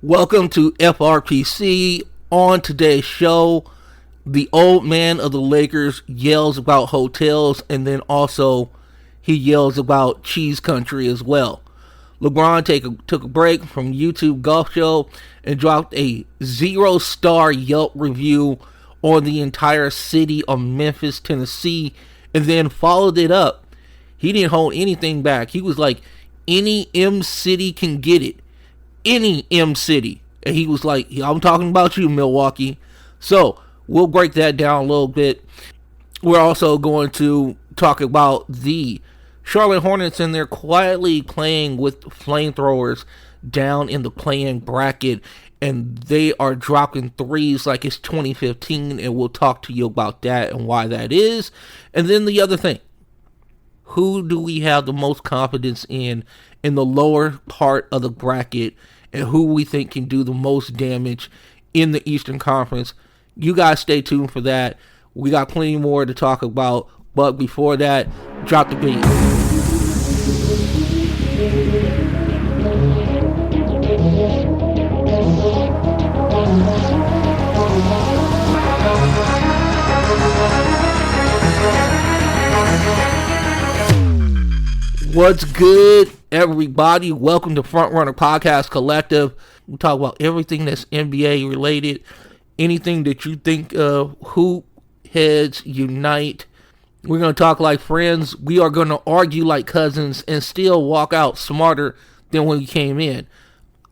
Welcome to FRPC. On today's show, the old man of the Lakers yells about hotels, and then also he yells about cheese country as well. LeBron took a break from YouTube Golf Show and dropped a 0-star Yelp review on the entire city of Memphis, Tennessee, and then followed it up. He didn't hold anything back. He was like, any M city can get it. Any M city. And he was like, I'm talking about you, Milwaukee. So we'll break that down a little bit. We're also going to talk about the Charlotte Hornets, and they're quietly playing with flamethrowers down in the play-in bracket, and they are dropping threes like it's 2015, and we'll talk to you about that and why that is. And then the other thing, who do we have the most confidence in the lower part of the bracket, and who we think can do the most damage in the Eastern Conference? You guys stay tuned for that. We got plenty more to talk about, but before that, drop the beat. What's good, everybody? Welcome to Frontrunner Podcast Collective. We talk about everything that's NBA related, anything that you think of. Hoop heads unite. We're going to talk like friends. We are going to argue like cousins and still walk out smarter than when we came in.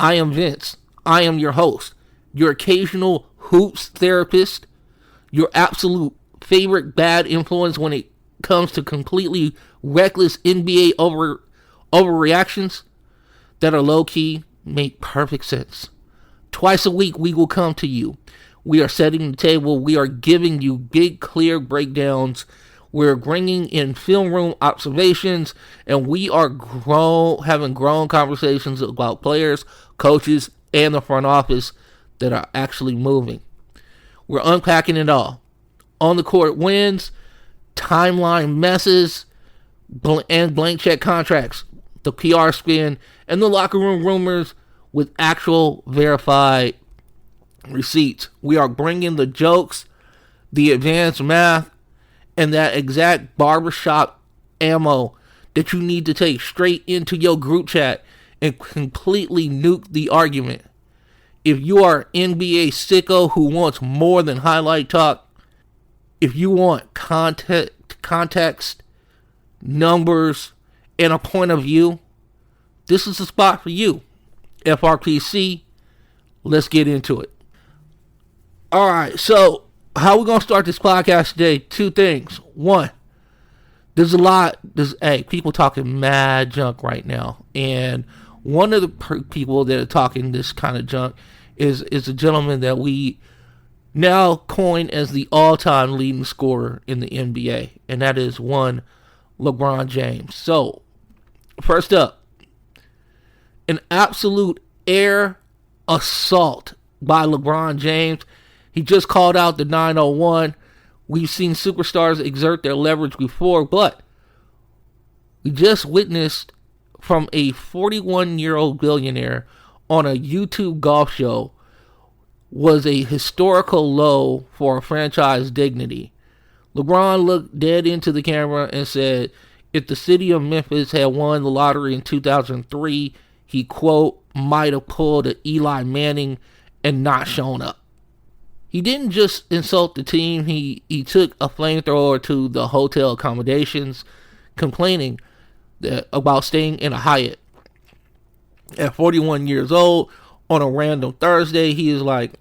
I am Vince. I am your host, your occasional hoops therapist, your absolute favorite bad influence when it comes to completely reckless NBA overreactions that are low-key, make perfect sense. Twice a week we will come to you. We are setting the table. We are giving you big, clear breakdowns. We're bringing in film room observations, and we are having grown conversations about players, coaches, and the front office that are actually moving. We're unpacking it all. On the court wins, timeline messes, and blank check contracts, the PR spin, and the locker room rumors with actual verified receipts. We are bringing the jokes, the advanced math, and that exact barbershop ammo that you need to take straight into your group chat and completely nuke the argument. If you are an NBA sicko who wants more than highlight talk, if you want context, numbers, and a point of view, this is the spot for you. FRPC, let's get into it. Alright, so how we going to start this podcast today? Two things. One, there's a lot, people talking mad junk right now. And one of the people that are talking this kind of junk is a gentleman that we now coined as the all-time leading scorer in the NBA. And that is one LeBron James. So, first up, an absolute air assault by LeBron James. He just called out the 901. We've seen superstars exert their leverage before, but we just witnessed from a 41-year-old billionaire on a YouTube golf show was a historical low for a franchise dignity. LeBron looked dead into the camera and said, if the city of Memphis had won the lottery in 2003, he, quote, might have pulled an Eli Manning and not shown up. He didn't just insult the team, he took a flamethrower to the hotel accommodations, complaining about staying in a Hyatt. At 41 years old, on a random Thursday, he is like,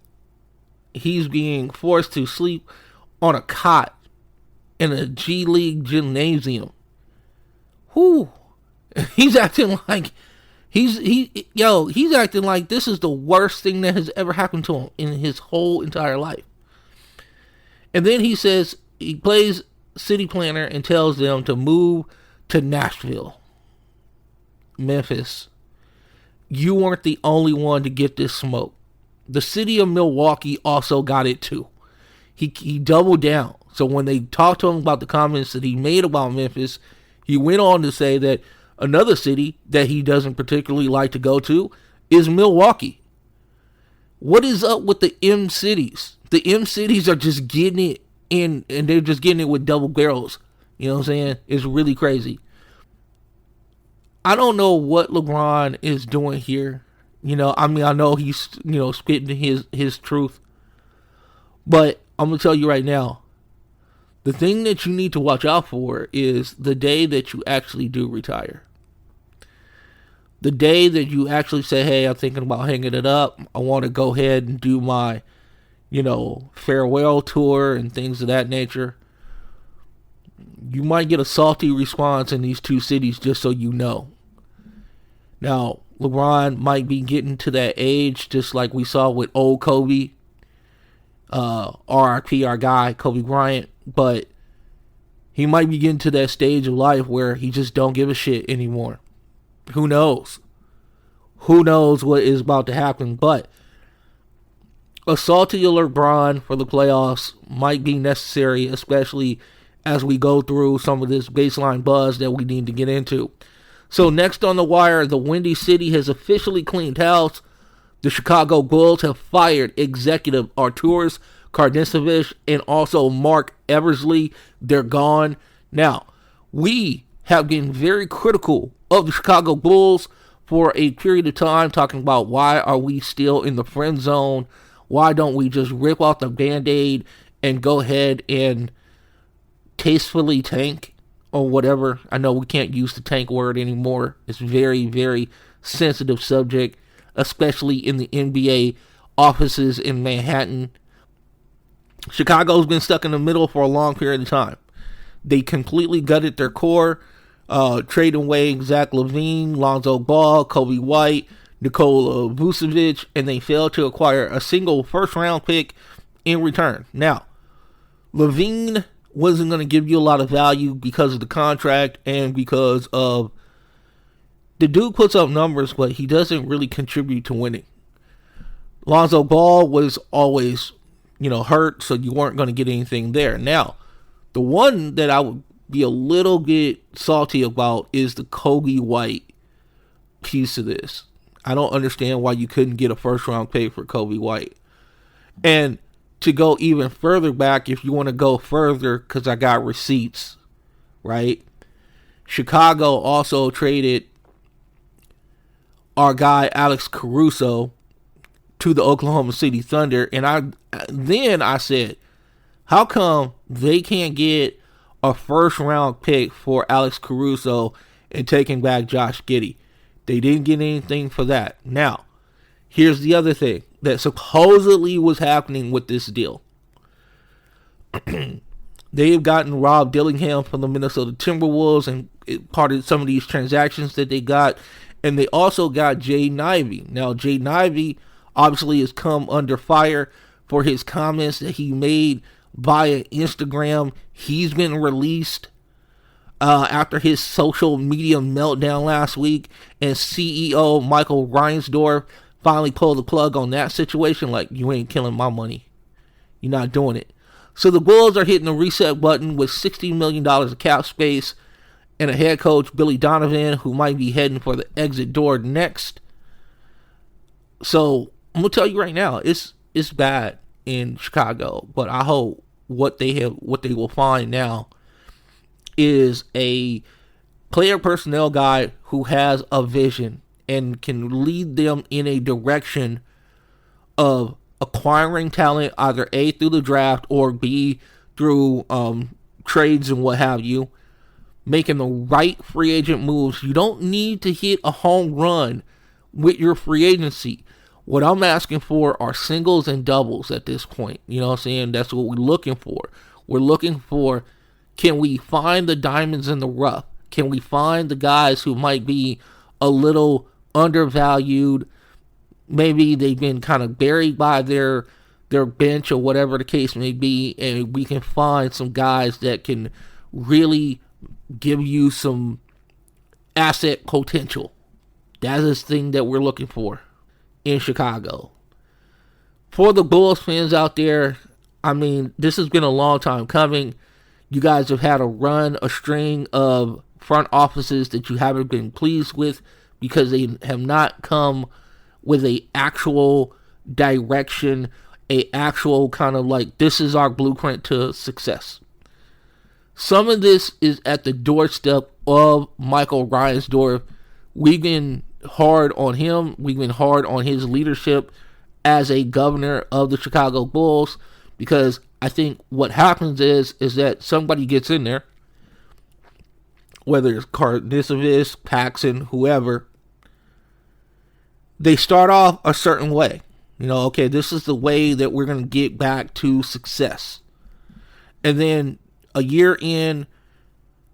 he's being forced to sleep on a cot in a G League gymnasium. Whew. He's acting like he's acting like this is the worst thing that has ever happened to him in his whole entire life. And then he says he plays city planner and tells them to move to Nashville. Memphis, you weren't the only one to get this smoke. The city of Milwaukee also got it too. He doubled down. So when they talked to him about the comments that he made about Memphis, he went on to say that another city that he doesn't particularly like to go to is Milwaukee. What is up with the M cities? The M cities are just getting it in, and they're just getting it with double barrels. You know what I'm saying? It's really crazy. I don't know what LeBron is doing here. I know he's, spitting his truth. But I'm going to tell you right now, the thing that you need to watch out for is the day that you actually do retire. The day that you actually say, hey, I'm thinking about hanging it up. I want to go ahead and do my, farewell tour and things of that nature. You might get a salty response in these two cities, just so you know. Now, LeBron might be getting to that age, just like we saw with old Kobe. RIP, our guy, Kobe Bryant. But he might be getting to that stage of life where he just don't give a shit anymore. Who knows? Who knows what is about to happen? But a salty LeBron for the playoffs might be necessary, especially as we go through some of this baseline buzz that we need to get into. So next on the wire, the Windy City has officially cleaned house. The Chicago Bulls have fired executive Arturas Karnisovich and also Mark Eversley. They're gone. Now, we have been very critical of the Chicago Bulls for a period of time, talking about why are we still in the friend zone? Why don't we just rip off the Band-Aid and go ahead and tastefully tank or whatever? I know we can't use the tank word anymore. It's very, very sensitive subject, especially in the NBA offices in Manhattan. Chicago's been stuck in the middle for a long period of time. They completely gutted their core, trading away Zach LaVine, Lonzo Ball, Kobe White, Nikola Vucevic, and they failed to acquire a single first-round pick in return. Now, LaVine wasn't going to give you a lot of value because of the contract and because of the dude puts up numbers, but he doesn't really contribute to winning. Lonzo Ball was always, hurt, so you weren't going to get anything there. Now, the one that I would be a little bit salty about is the Kobe White piece of this. I don't understand why you couldn't get a first-round pick for Kobe White. And to go even further back, if you want to go further, because I got receipts, right? Chicago also traded our guy Alex Caruso to the Oklahoma City Thunder, and I said, how come they can't get a first-round pick for Alex Caruso and taking back Josh Giddey? They didn't get anything for that. Now, here's the other thing that supposedly was happening with this deal. They have gotten Rob Dillingham from the Minnesota Timberwolves and part of some of these transactions that they got. And they also got Jay Nivey. Now, Jay Nivey obviously has come under fire for his comments that he made via Instagram. He's been released after his social media meltdown last week. And CEO Michael Reinsdorf finally pulled the plug on that situation. Like, you ain't killing my money. You're not doing it. So the Bulls are hitting the reset button with $60 million of cap space and a head coach, Billy Donovan, who might be heading for the exit door next. So I'm gonna tell you right now, it's bad in Chicago, but I hope what they will find now is a player personnel guy who has a vision and can lead them in a direction of acquiring talent, either A, through the draft, or B, through trades and what have you, making the right free agent moves. You don't need to hit a home run with your free agency. What I'm asking for are singles and doubles at this point. You know what I'm saying? That's what we're looking for. We're looking for, can we find the diamonds in the rough? Can we find the guys who might be a little undervalued? Maybe they've been kind of buried by their bench or whatever the case may be, and we can find some guys that can really give you some asset potential. That is the thing that we're looking for in Chicago. For the Bulls fans out there, I mean, this has been a long time coming. You guys have had a string of front offices that you haven't been pleased with because they have not come with a actual direction, a actual kind of like, this is our blueprint to success. Some of this is at the doorstep of Michael Reinsdorf. We've been hard on him. We've been hard on his leadership as a governor of the Chicago Bulls, because I think what happens is that somebody gets in there, whether it's Karnisovas, Paxson, whoever. They start off a certain way. Okay, this is the way that we're going to get back to success. And then a year in,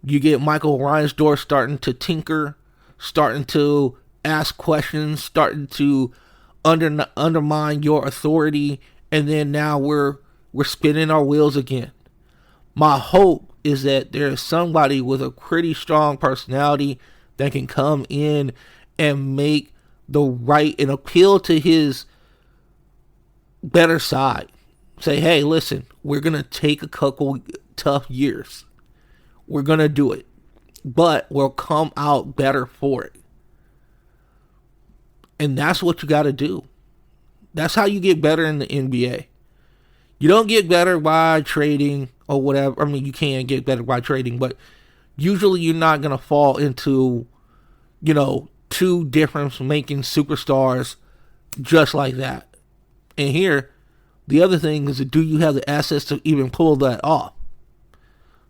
you get Michael Reinsdorf starting to tinker, starting to ask questions, starting to undermine your authority, and then now we're spinning our wheels again. My hope is that there is somebody with a pretty strong personality that can come in and make the right and appeal to his better side. Say, hey, listen, we're going to take a couple tough years. We're going to do it. But we'll come out better for it. And that's what you got to do. That's how you get better in the NBA. You don't get better by trading or whatever. I mean, you can get better by trading, but usually you're not going to fall into, two difference making superstars just like that. And here, the other thing is, do you have the assets to even pull that off?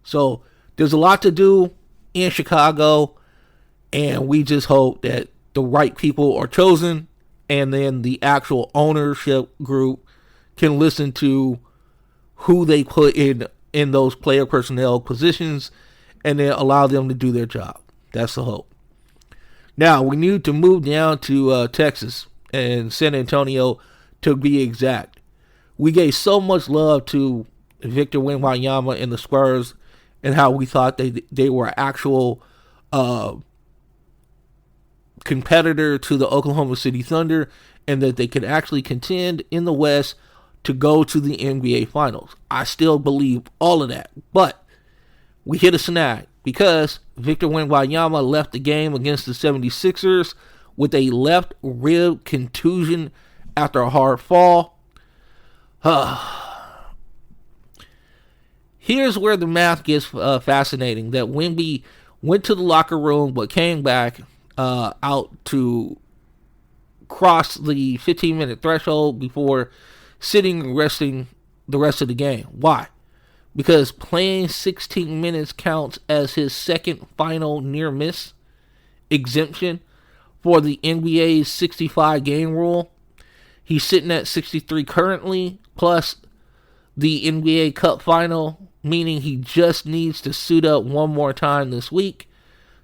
So there's a lot to do in Chicago, and we just hope that the right people are chosen, and then the actual ownership group can listen to who they put in those player personnel positions, and then allow them to do their job. That's the hope. Now, we need to move down to Texas and San Antonio, to be exact. We gave so much love to Victor Wembanyama and the Spurs, and how we thought they were actual competitor to the Oklahoma City Thunder, and that they could actually contend in the West to go to the NBA Finals. I still believe all of that, but we hit a snag because Victor Wembanyama left the game against the 76ers with a left rib contusion after a hard fall. Here's where the math gets fascinating. That Wemby went to the locker room but came back out to cross the 15-minute threshold before sitting and resting the rest of the game. Why? Because playing 16 minutes counts as his second final near miss exemption for the NBA's 65-game rule. He's sitting at 63 currently, plus the NBA Cup final, meaning he just needs to suit up one more time this week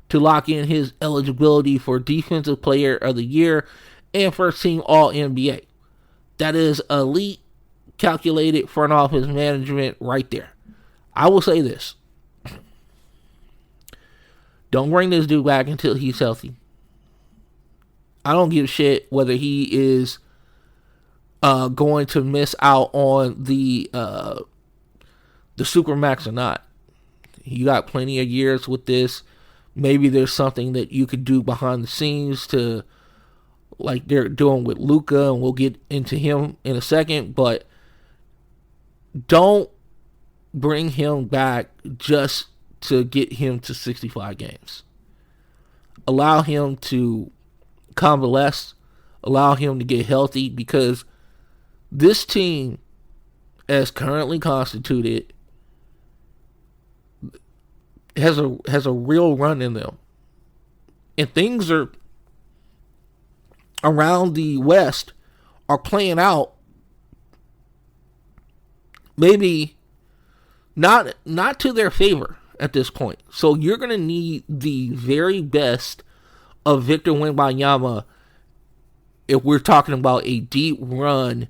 to lock in his eligibility for Defensive Player of the Year and First Team All-NBA. That is elite, calculated front office management right there. I will say this. Don't bring this dude back until he's healthy. I don't give a shit whether he is going to miss out on the Supermax or not. You got plenty of years with this. Maybe there's something that you could do behind the scenes to, like they're doing with Luka, and we'll get into him in a second, but don't bring him back just to get him to 65 games. Allow him to convalesce. Allow him to get healthy, because this team, as currently constituted, has a real run in them. And things are around the West are playing out maybe not to their favor at this point. So you're going to need the very best of Victor Wembanyama if we're talking about a deep run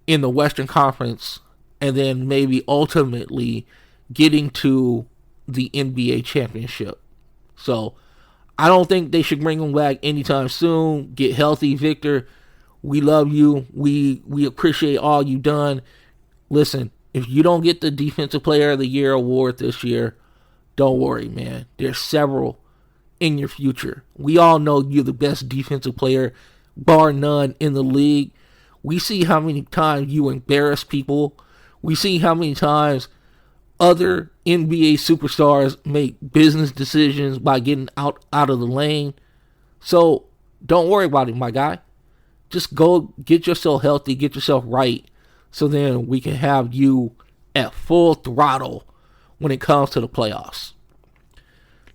in the Western Conference, and then maybe ultimately getting to the NBA championship. So I don't think they should bring him back anytime soon. Get healthy, Victor. We love you. We appreciate all you've done. Listen, if you don't get the Defensive Player of the Year award this year, don't worry, man. There's several in your future. We all know you're the best defensive player, bar none, in the league. We see how many times you embarrass people. We see how many times other NBA superstars make business decisions by getting out of the lane. So don't worry about it, my guy. Just go get yourself healthy, get yourself right, so then we can have you at full throttle when it comes to the playoffs.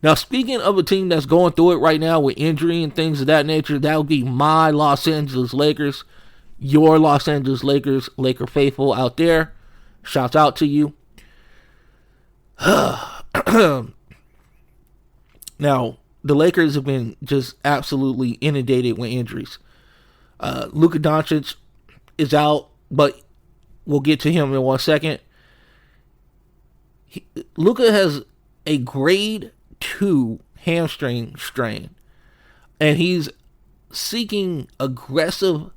Now, speaking of a team that's going through it right now with injury and things of that nature, that would be my Los Angeles Lakers. Your Los Angeles Lakers, Laker faithful out there. Shouts out to you. Now, the Lakers have been just absolutely inundated with injuries. Luka Doncic is out, but we'll get to him in 1 second. Luka has a grade 2 hamstring strain, and he's seeking aggressive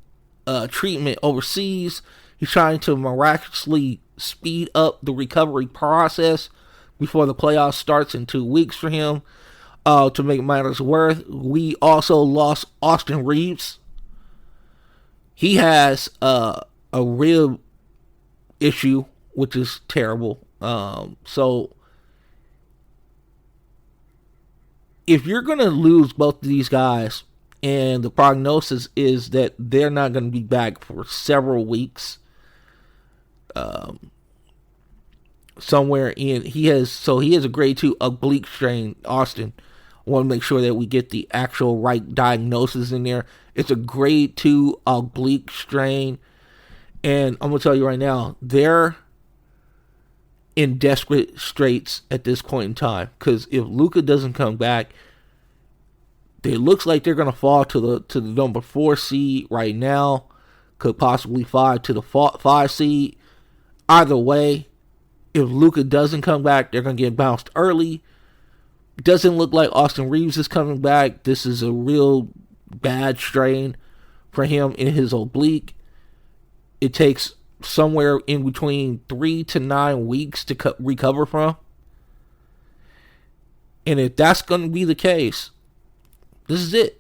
treatment overseas. He's trying to miraculously speed up the recovery process before the playoffs starts in 2 weeks for him. To make matters worse, we also lost Austin Reaves. He has a rib issue, which is terrible. So if you're going to lose both of these guys, and the prognosis is that they're not going to be back for several weeks, somewhere in he has a grade 2 oblique strain. Austin, I want to make sure that we get the actual right diagnosis in there. It's a grade 2 oblique strain, and I'm gonna tell you right now, they're in desperate straits at this point in time, because if Luka doesn't come back, it looks like they're gonna fall to the number 4 seed right now. Could possibly fall to the 5 seed. Either way, if Luka doesn't come back, they're gonna get bounced early. Doesn't look like Austin Reaves is coming back. This is a real bad strain for him in his oblique. It takes somewhere in between 3 to 9 weeks to recover from. And if that's going to be the case, this is it.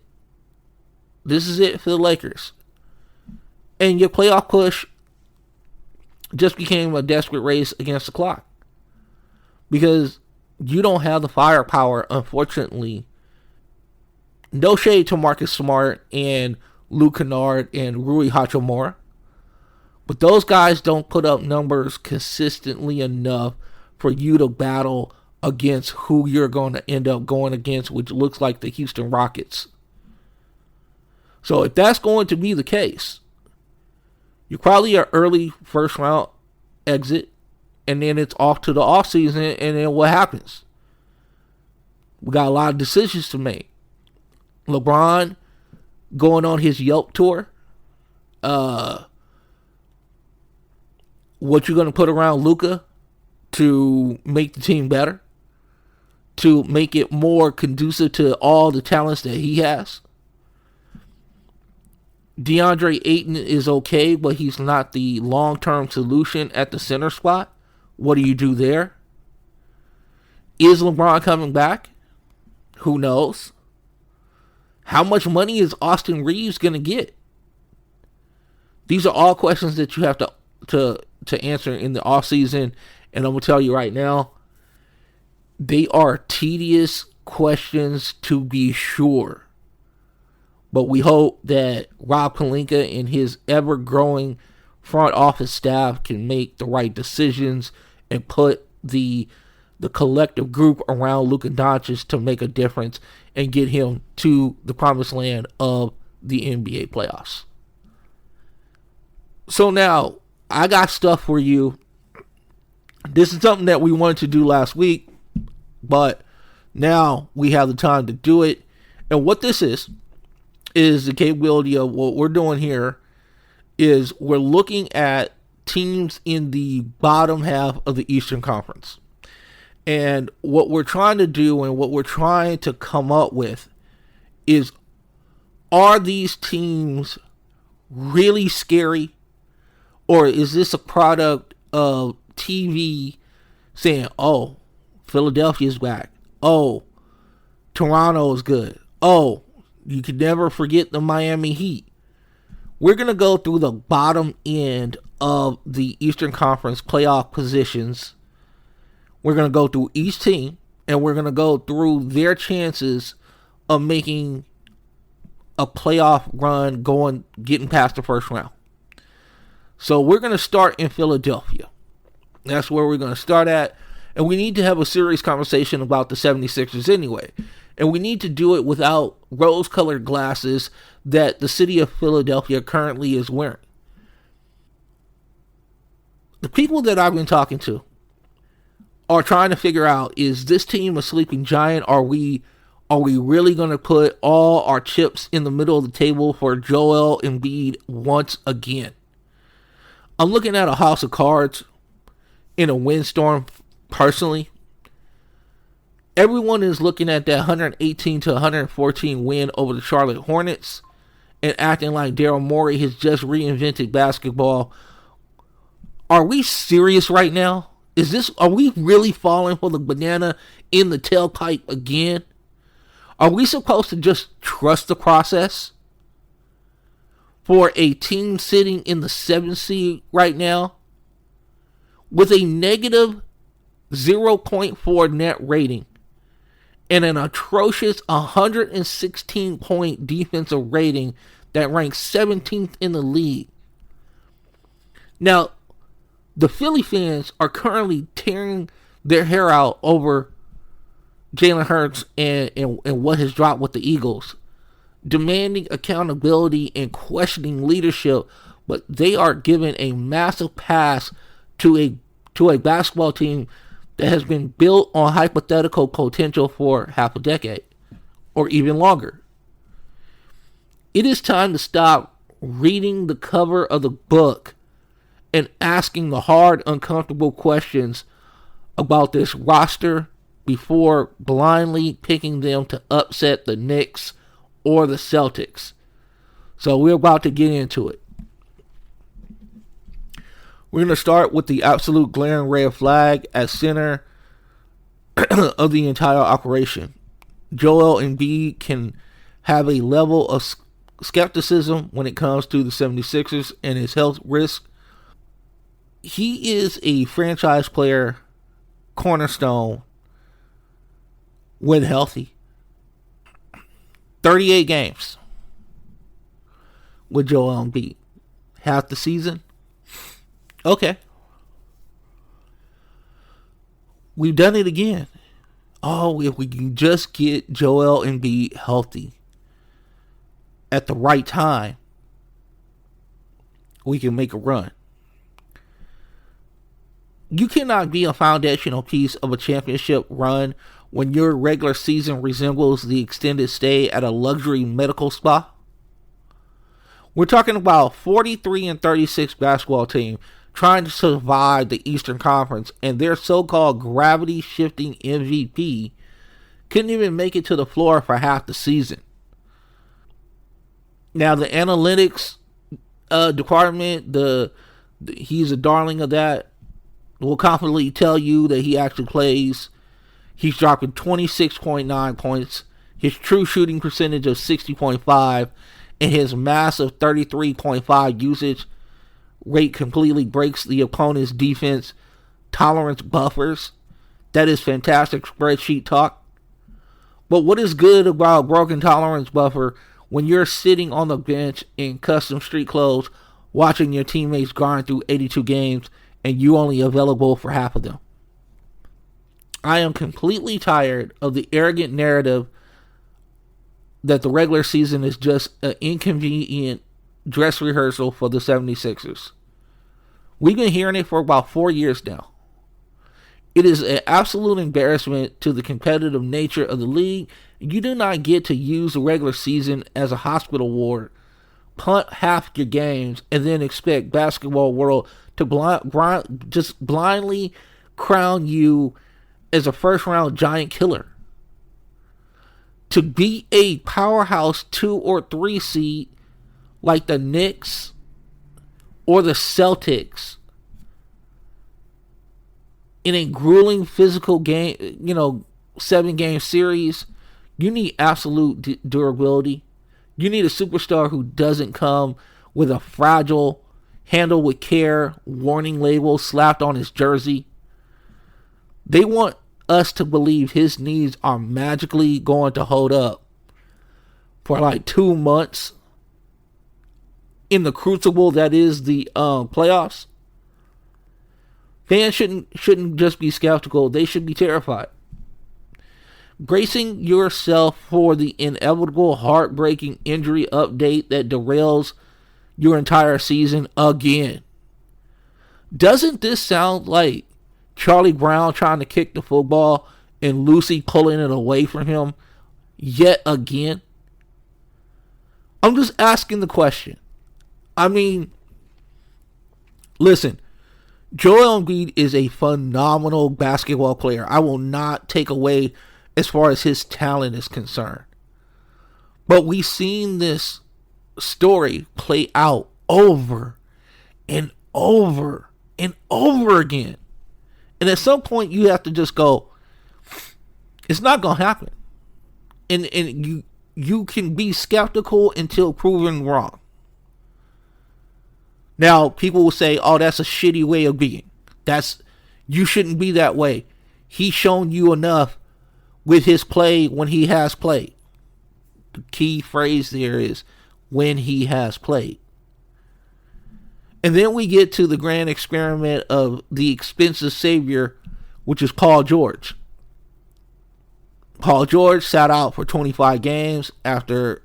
This is it for the Lakers. And your playoff push just became a desperate race against the clock. Because you don't have the firepower, unfortunately. No shade to Marcus Smart and Luke Kennard and Rui Hachimura, but those guys don't put up numbers consistently enough for you to battle against who you're going to end up going against, which looks like the Houston Rockets. So if that's going to be the case, you're probably an early first round exit, and then it's off to the offseason, and then what happens? We got a lot of decisions to make. LeBron going on his Yelp tour. What you going to put around Luka to make the team better? To make it more conducive to all the talents that he has? DeAndre Ayton is okay, but he's not the long-term solution at the center spot. What do you do there? Is LeBron coming back? Who knows? How much money is Austin Reaves going to get? These are all questions that you have to answer in the offseason. And I'm going to tell you right now, they are tedious questions to be sure. But we hope that Rob Pelinka and his ever-growing front office staff can make the right decisions and put the collective group around Luka Doncic to make a difference and get him to the promised land of the NBA playoffs. So now, I got stuff for you. This is something that we wanted to do last week, but now we have the time to do it. And what this is the capability of what we're doing here is we're looking at teams in the bottom half of the Eastern Conference. And what we're trying to do and what we're trying to come up with is, are these teams really scary? Or is this a product of TV saying, oh, Philadelphia's back. Oh, Toronto is good. Oh, you could never forget the Miami Heat. We're going to go through the bottom end of the Eastern Conference playoff positions. We're going to go through each team, and we're going to go through their chances of making a playoff run, getting past the first round. So we're going to start in Philadelphia. That's where we're going to start at. And we need to have a serious conversation about the 76ers anyway. And we need to do it without rose-colored glasses that the city of Philadelphia currently is wearing. The people that I've been talking to are trying to figure out, is this team a sleeping giant? Are we really going to put all our chips in the middle of the table for Joel Embiid once again? I'm looking at a house of cards in a windstorm personally. Everyone is looking at that 118 to 114 win over the Charlotte Hornets and acting like Daryl Morey has just reinvented basketball. Are we serious right now? Are we really falling for the banana in the tailpipe again? Are we supposed to just trust the process? For a team sitting in the 7th seed right now with a negative 0.4 net rating and an atrocious 116-point defensive rating that ranks 17th in the league. Now, the Philly fans are currently tearing their hair out over Jalen Hurts and what has dropped with the Eagles, demanding accountability and questioning leadership, but they are giving a massive pass to a basketball team that has been built on hypothetical potential for half a decade or even longer. It is time to stop reading the cover of the book and asking the hard, uncomfortable questions about this roster before blindly picking them to upset the Knicks or the Celtics. So we're about to get into it. We're going to start with the absolute glaring red flag at center of the entire operation. Joel Embiid can have a level of skepticism when it comes to the 76ers and his health risk. He is a franchise player, cornerstone, when healthy. 38 games with Joel Embiid. Half the season. Okay. We've done it again. Oh, if we can just get Joel Embiid healthy at the right time, we can make a run. You cannot be a foundational piece of a championship run when your regular season resembles the extended stay at a luxury medical spa. We're talking about 43-36 basketball team trying to survive the Eastern Conference, and their so-called gravity-shifting MVP couldn't even make it to the floor for half the season. Now, the analytics department, he's a darling of that, will confidently tell you that he actually plays. He's dropping 26.9 points, his true shooting percentage of 60.5, and his massive 33.5 usage rate completely breaks the opponent's defense tolerance buffers. That is fantastic spreadsheet talk. But what is good about broken tolerance buffer when you're sitting on the bench in custom street clothes watching your teammates grind through 82 games and you only available for half of them? I am completely tired of the arrogant narrative that the regular season is just an inconvenient dress rehearsal for the 76ers. We've been hearing it for about 4 years now. It is an absolute embarrassment to the competitive nature of the league. You do not get to use the regular season as a hospital ward, punt half your games, and then expect basketball world to just blindly crown you as a first-round giant killer. To be a powerhouse 2 or 3 seed like the Knicks or the Celtics in a grueling physical game, 7-game series, you need absolute durability. You need a superstar who doesn't come with a fragile, handle with care warning label slapped on his jersey. They want us to believe his knees are magically going to hold up for like 2 months in the crucible that is the playoffs. Fans shouldn't just be skeptical. They should be terrified. Bracing yourself for the inevitable heartbreaking injury update that derails your entire season again. Doesn't this sound like Charlie Brown trying to kick the football and Lucy pulling it away from him yet again? I'm just asking the question. I mean, listen, Joel Embiid is a phenomenal basketball player. I will not take away as far as his talent is concerned. But we've seen this story play out over and over and over again. And at some point you have to just go, it's not going to happen. And you can be skeptical until proven wrong. Now, people will say, oh, that's a shitty way of being. You shouldn't be that way. He's shown you enough with his play when he has played. The key phrase there is when he has played. And then we get to the grand experiment of the expensive savior, which is Paul George. Paul George sat out for 25 games after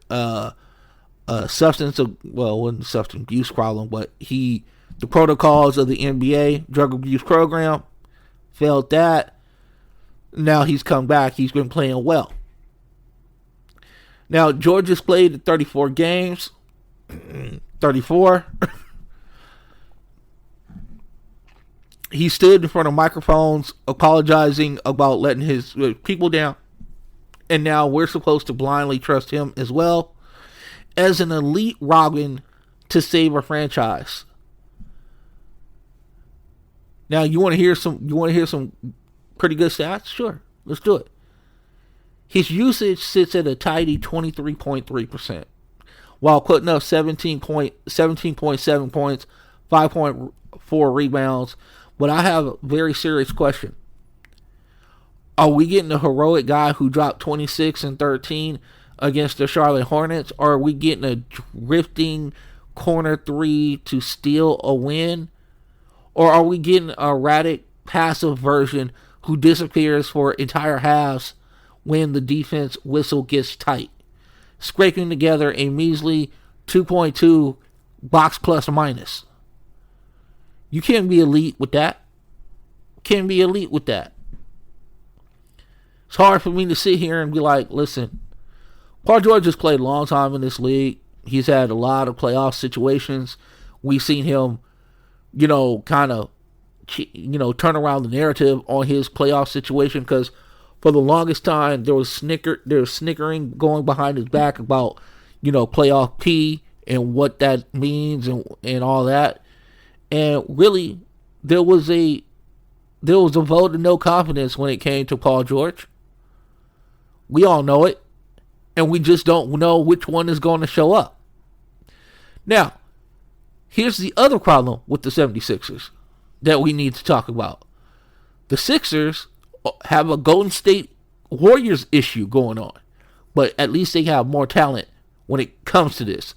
substance abuse problem, but the protocols of the NBA drug abuse program failed that. Now he's come back. He's been playing well. Now George has played 34 games. 34. He stood in front of microphones apologizing about letting his people down. And now we're supposed to blindly trust him as well as an elite Robin to save a franchise. Now you want to hear some pretty good stats? Sure, let's do it. His usage sits at a tidy 23.3%, while putting up 17.7 points, 5.4 rebounds. But I have a very serious question. Are we getting a heroic guy who dropped 26 and 13 against the Charlotte Hornets, or are we getting a drifting corner three to steal a win? Or are we getting a erratic, passive version who disappears for entire halves when the defense whistle gets tight, scraping together a measly 2.2 box plus minus? You can't be elite with that. Can't be elite with that. It's hard for me to sit here and be like, listen, Paul George has played a long time in this league. He's had a lot of playoff situations. We've seen him, kind of, turn around the narrative on his playoff situation, because for the longest time there was snickering going behind his back about, playoff P and what that means and all that. And really, there was a vote of no confidence when it came to Paul George. We all know it. And we just don't know which one is going to show up. Now, here's the other problem with the 76ers that we need to talk about. The Sixers have a Golden State Warriors issue going on. But at least they have more talent when it comes to this.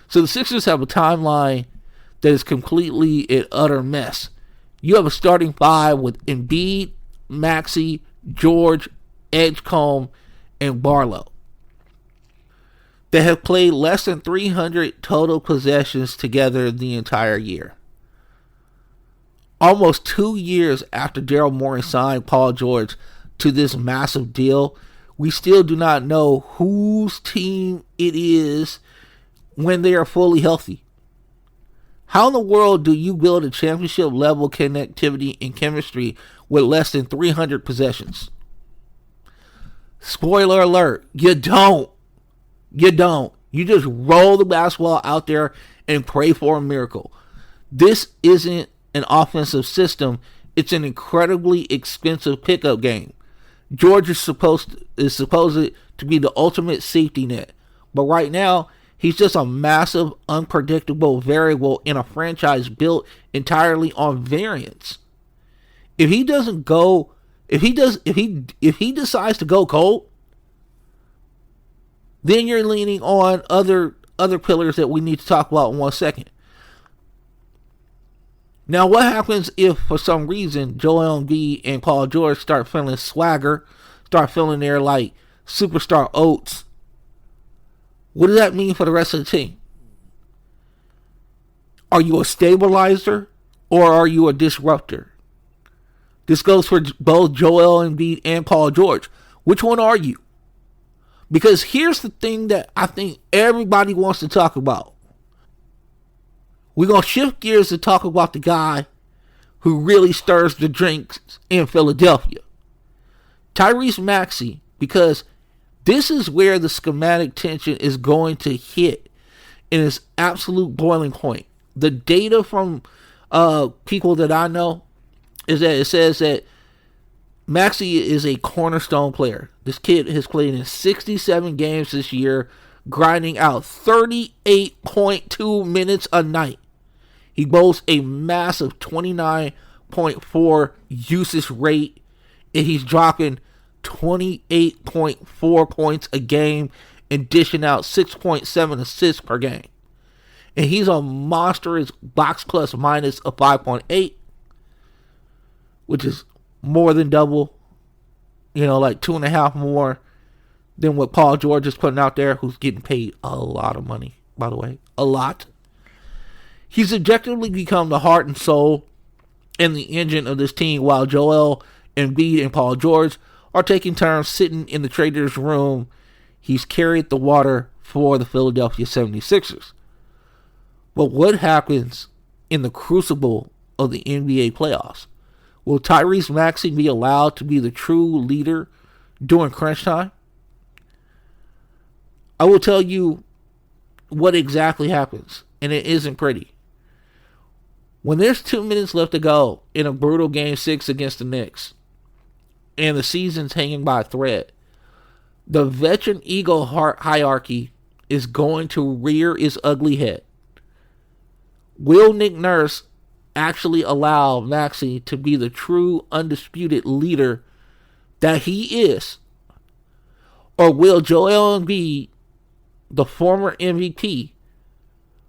So the Sixers have a timeline that is completely an utter mess. You have a starting five with Embiid, Maxey, George, Edgecombe, and Barlow. They have played less than 300 total possessions together the entire year. Almost 2 years after Daryl Morey signed Paul George to this massive deal, we still do not know whose team it is when they are fully healthy. How in the world do you build a championship level connectivity and chemistry with less than 300 possessions? Spoiler alert, you don't. You don't. You just roll the basketball out there and pray for a miracle. This isn't an offensive system. It's an incredibly expensive pickup game. George is supposed to be the ultimate safety net. But right now, He's just a massive, unpredictable variable in a franchise built entirely on variance. If he doesn't go, if he decides to go cold, then you're leaning on other pillars that we need to talk about in 1 second. Now, what happens if, for some reason, Joel Embiid and Paul George start feeling swagger, start feeling their, like, superstar oats? What does that mean for the rest of the team? Are you a stabilizer or are you a disruptor? This goes for both Joel Embiid and Paul George. Which one are you? Because here's the thing that I think everybody wants to talk about. We're going to shift gears to talk about the guy who really stirs the drinks in Philadelphia. Tyrese Maxey, because this is where the schematic tension is going to hit in its absolute boiling point. The data from people that I know is that it says that Maxey is a cornerstone player. This kid has played in 67 games this year, grinding out 38.2 minutes a night. He boasts a massive 29.4 usage rate, and he's dropping 28.4 points a game and dishing out 6.7 assists per game. And he's a monstrous box plus minus of 5.8, which is more than double, like 2.5 more than what Paul George is putting out there, who's getting paid a lot of money, by the way. A lot. He's objectively become the heart and soul and the engine of this team, while Joel Embiid and Paul George are taking turns sitting in the trader's room. He's carried the water for the Philadelphia 76ers. But what happens in the crucible of the NBA playoffs? Will Tyrese Maxey be allowed to be the true leader during crunch time? I will tell you what exactly happens, and it isn't pretty. When there's 2 minutes left to go in a brutal Game 6 against the Knicks, and the season's hanging by a thread, the veteran ego hierarchy is going to rear its ugly head. Will Nick Nurse actually allow Maxey to be the true, undisputed leader that he is? Or will Joel Embiid, the former MVP,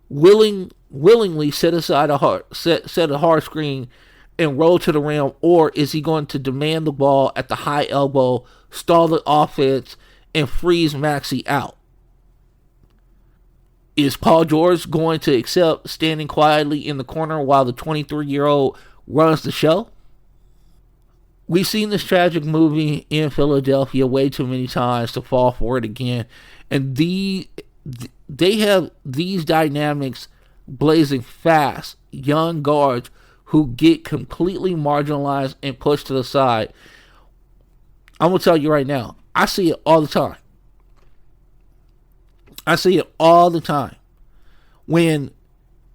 willingly set aside set a hard screen and roll to the rim? Or is he going to demand the ball at the high elbow, stall the offense, and freeze Maxey out? Is Paul George going to accept standing quietly in the corner while the 23-year-old runs the show? We've seen this tragic movie in Philadelphia way too many times to fall for it again. And they have these dynamics blazing fast, young guards who get completely marginalized and pushed to the side. I'm going to tell you right now, I see it all the time. When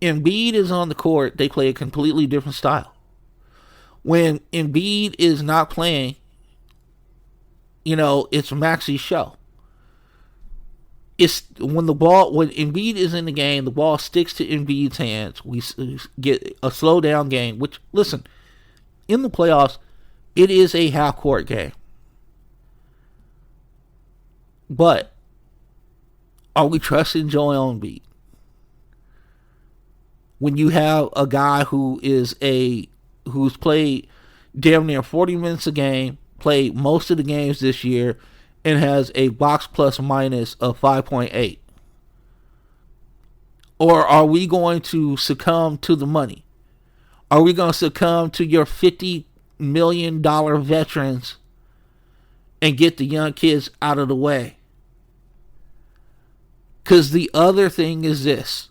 Embiid is on the court, they play a completely different style. When Embiid is not playing, it's Maxey's show. When Embiid is in the game, the ball sticks to Embiid's hands. We get a slow down game, which, listen, in the playoffs, it is a half court game. But are we trusting Joel Embiid? When you have a guy who's played damn near 40 minutes a game, played most of the games this year, and has a box plus minus of 5.8. Or are we going to succumb to the money? Are we going to succumb to your $50 million veterans and get the young kids out of the way? Because the other thing is this.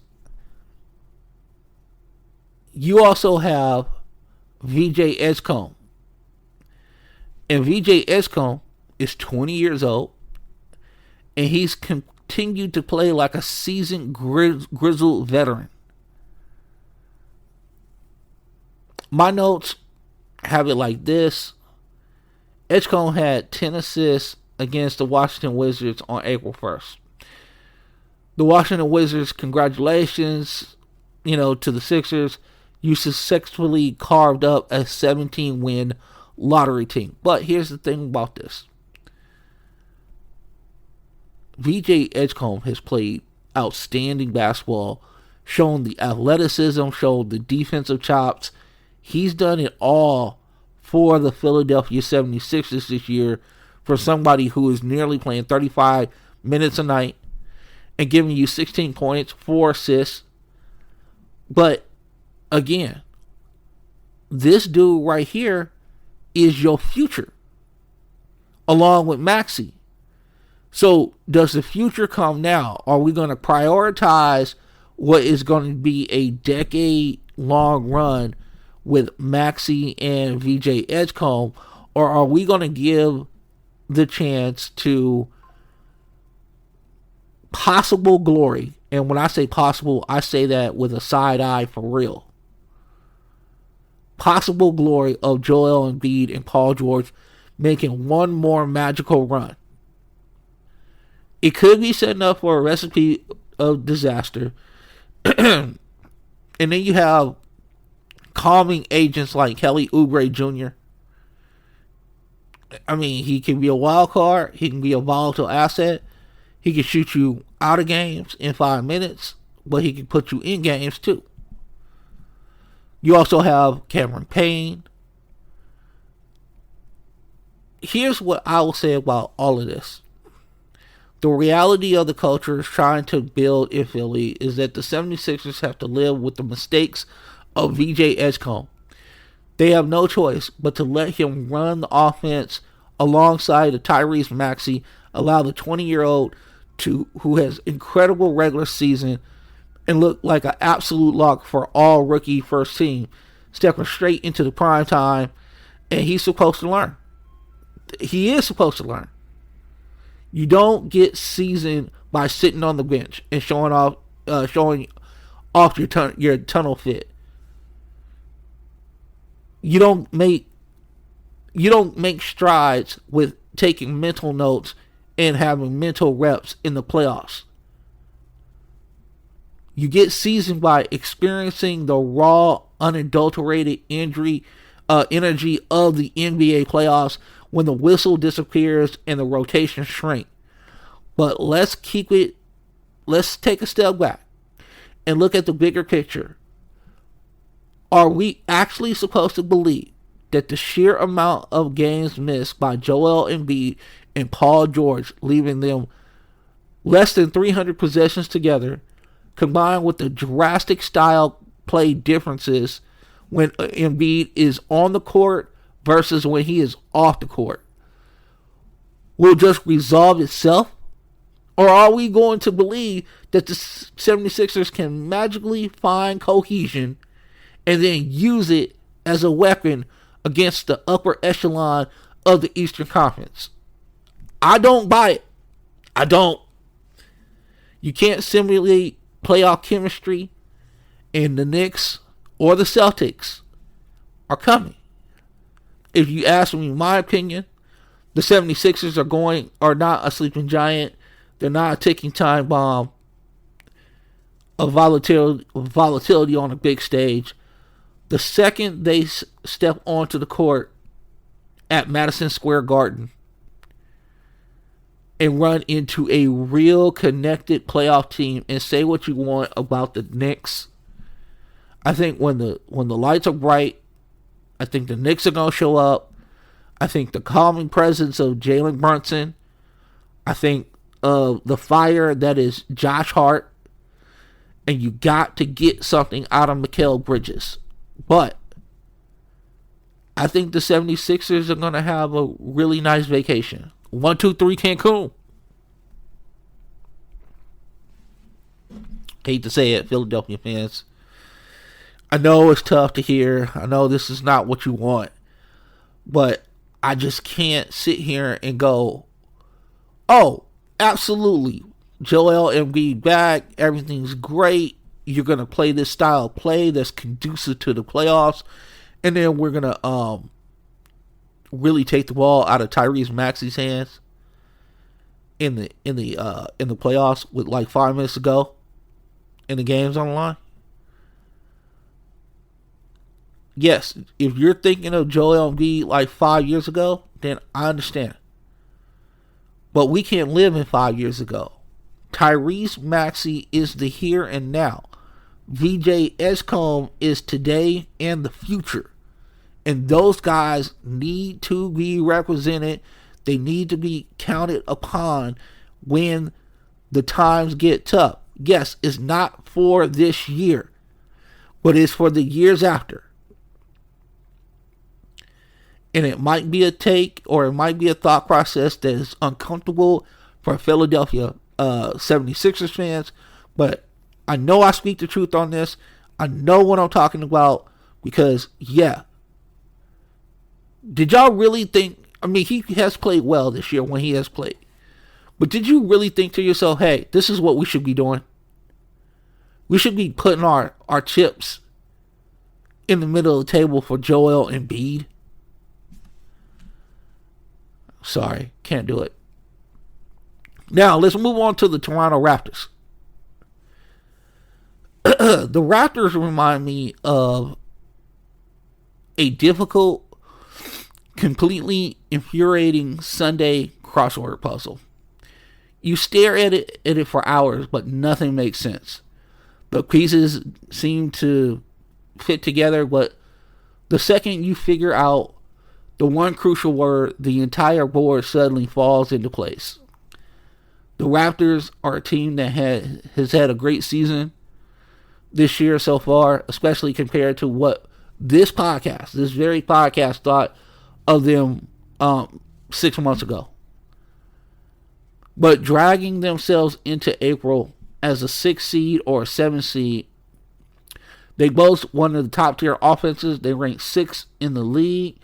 You also have VJ Edgecombe. And VJ Edgecombe is 20 years old. And he's continued to play like a seasoned grizzled veteran. My notes have it like this. Edgecombe had 10 assists against the Washington Wizards on April 1st. The Washington Wizards, congratulations, to the Sixers. You successfully carved up a 17-win lottery team. But here's the thing about this. VJ Edgecombe has played outstanding basketball, shown the athleticism, shown the defensive chops. He's done it all for the Philadelphia 76ers this year, for somebody who is nearly playing 35 minutes a night and giving you 16 points, 4 assists. But again, this dude right here is your future, along with Maxey. So does the future come now? Are we going to prioritize what is going to be a decade-long run with Maxey and VJ Edgecombe, or are we going to give the chance to possible glory? And when I say possible, I say that with a side eye for real. Possible glory of Joel Embiid and Paul George making one more magical run. It could be setting up for a recipe of disaster. And then you have calming agents like Kelly Oubre Jr. I mean, he can be a wild card. He can be a volatile asset. He can shoot you out of games in 5 minutes, but he can put you in games too. You also have Cameron Payne. Here's what I will say about all of this. The reality of the culture is trying to build in Philly is that the 76ers have to live with the mistakes of VJ Edgecombe. They have no choice but to let him run the offense alongside of Tyrese Maxey, allow the 20-year-old who has incredible regular season and look like an absolute lock for all rookie first team, stepping straight into the prime time, and he's supposed to learn. He is supposed to learn. You don't get seasoned by sitting on the bench and showing off your tunnel fit. You don't make strides with taking mental notes and having mental reps in the playoffs. You get seasoned by experiencing the raw, unadulterated energy of the NBA playoffs when the whistle disappears and the rotation shrink. But let's take a step back and look at the bigger picture. Are we actually supposed to believe that the sheer amount of games missed by Joel Embiid and Paul George, leaving them less than 300 possessions together, combined with the drastic style play differences when Embiid is on the court versus when he is off the court, will just resolve itself? Or are we going to believe that the 76ers can magically find cohesion and then use it as a weapon against the upper echelon of the Eastern Conference? I don't buy it. I don't. You can't simulate playoff chemistry, and the Knicks or the Celtics are coming. If you ask me my opinion, the 76ers are not a sleeping giant. They're not a ticking time bomb of volatility on a big stage. The second they step onto the court at Madison Square Garden and run into a real connected playoff team, and say what you want about the Knicks, I think when the lights are bright, I think the Knicks are going to show up. I think the calming presence of Jalen Brunson. I think the fire that is Josh Hart. And you got to get something out of Mikal Bridges. But I think the 76ers are going to have a really nice vacation. 1, 2, 3 Cancun. Hate to say it, Philadelphia fans. I know it's tough to hear. I know this is not what you want. But I just can't sit here and go, oh, absolutely, Joel Embiid back. Everything's great. You're going to play this style of play that's conducive to the playoffs. And then we're going to really take the ball out of Tyrese Maxey's hands. in the playoffs with like 5 minutes to go, and the game's on the line. Yes, if you're thinking of Joel Embiid like 5 years ago, then I understand. But we can't live in 5 years ago. Tyrese Maxey is the here and now. VJ Edgecombe is today and the future. And those guys need to be represented. They need to be counted upon when the times get tough. Yes, it's not for this year, but it's for the years after. And it might be a take, or it might be a thought process that is uncomfortable for Philadelphia 76ers fans, but I know I speak the truth on this. I know what I'm talking about, because, yeah. Did y'all really think, I mean, he has played well this year when he has played. But did you really think to yourself, hey, this is what we should be doing? We should be putting our chips in the middle of the table for Joel Embiid. Sorry, can't do it. Now, let's move on to the Toronto Raptors. The Raptors remind me of a difficult, completely infuriating Sunday crossword puzzle. You stare at it for hours, but nothing makes sense. The pieces seem to fit together, but the second you figure out the one crucial word, the entire board suddenly falls into place. The Raptors are a team that has had a great season this year so far, especially compared to what this very podcast thought of them 6 months ago. But dragging themselves into April as a 6 seed or a 7 seed, they boast one of the top tier offenses. They rank 6th in the league,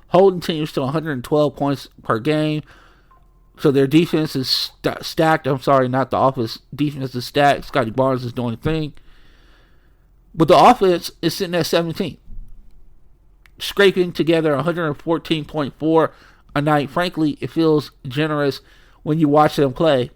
holding teams to 112 points per game. So their defense is stacked. I'm sorry, not the offense. Defense is stacked. Scotty Barnes is doing a thing. But the offense is sitting at 17. Scraping together 114.4 a night. Frankly, it feels generous when you watch them play.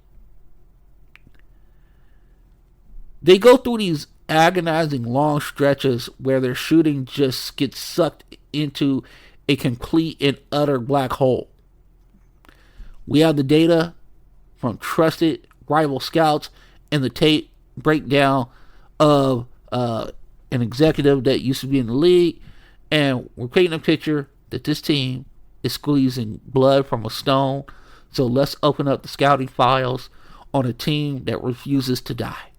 They go through these agonizing long stretches where their shooting just gets sucked into a complete and utter black hole. We have the data from trusted rival scouts and the tape breakdown of an executive that used to be in the league, and we're painting a picture that this team is squeezing blood from a stone. So let's open up the scouting files on a team that refuses to die.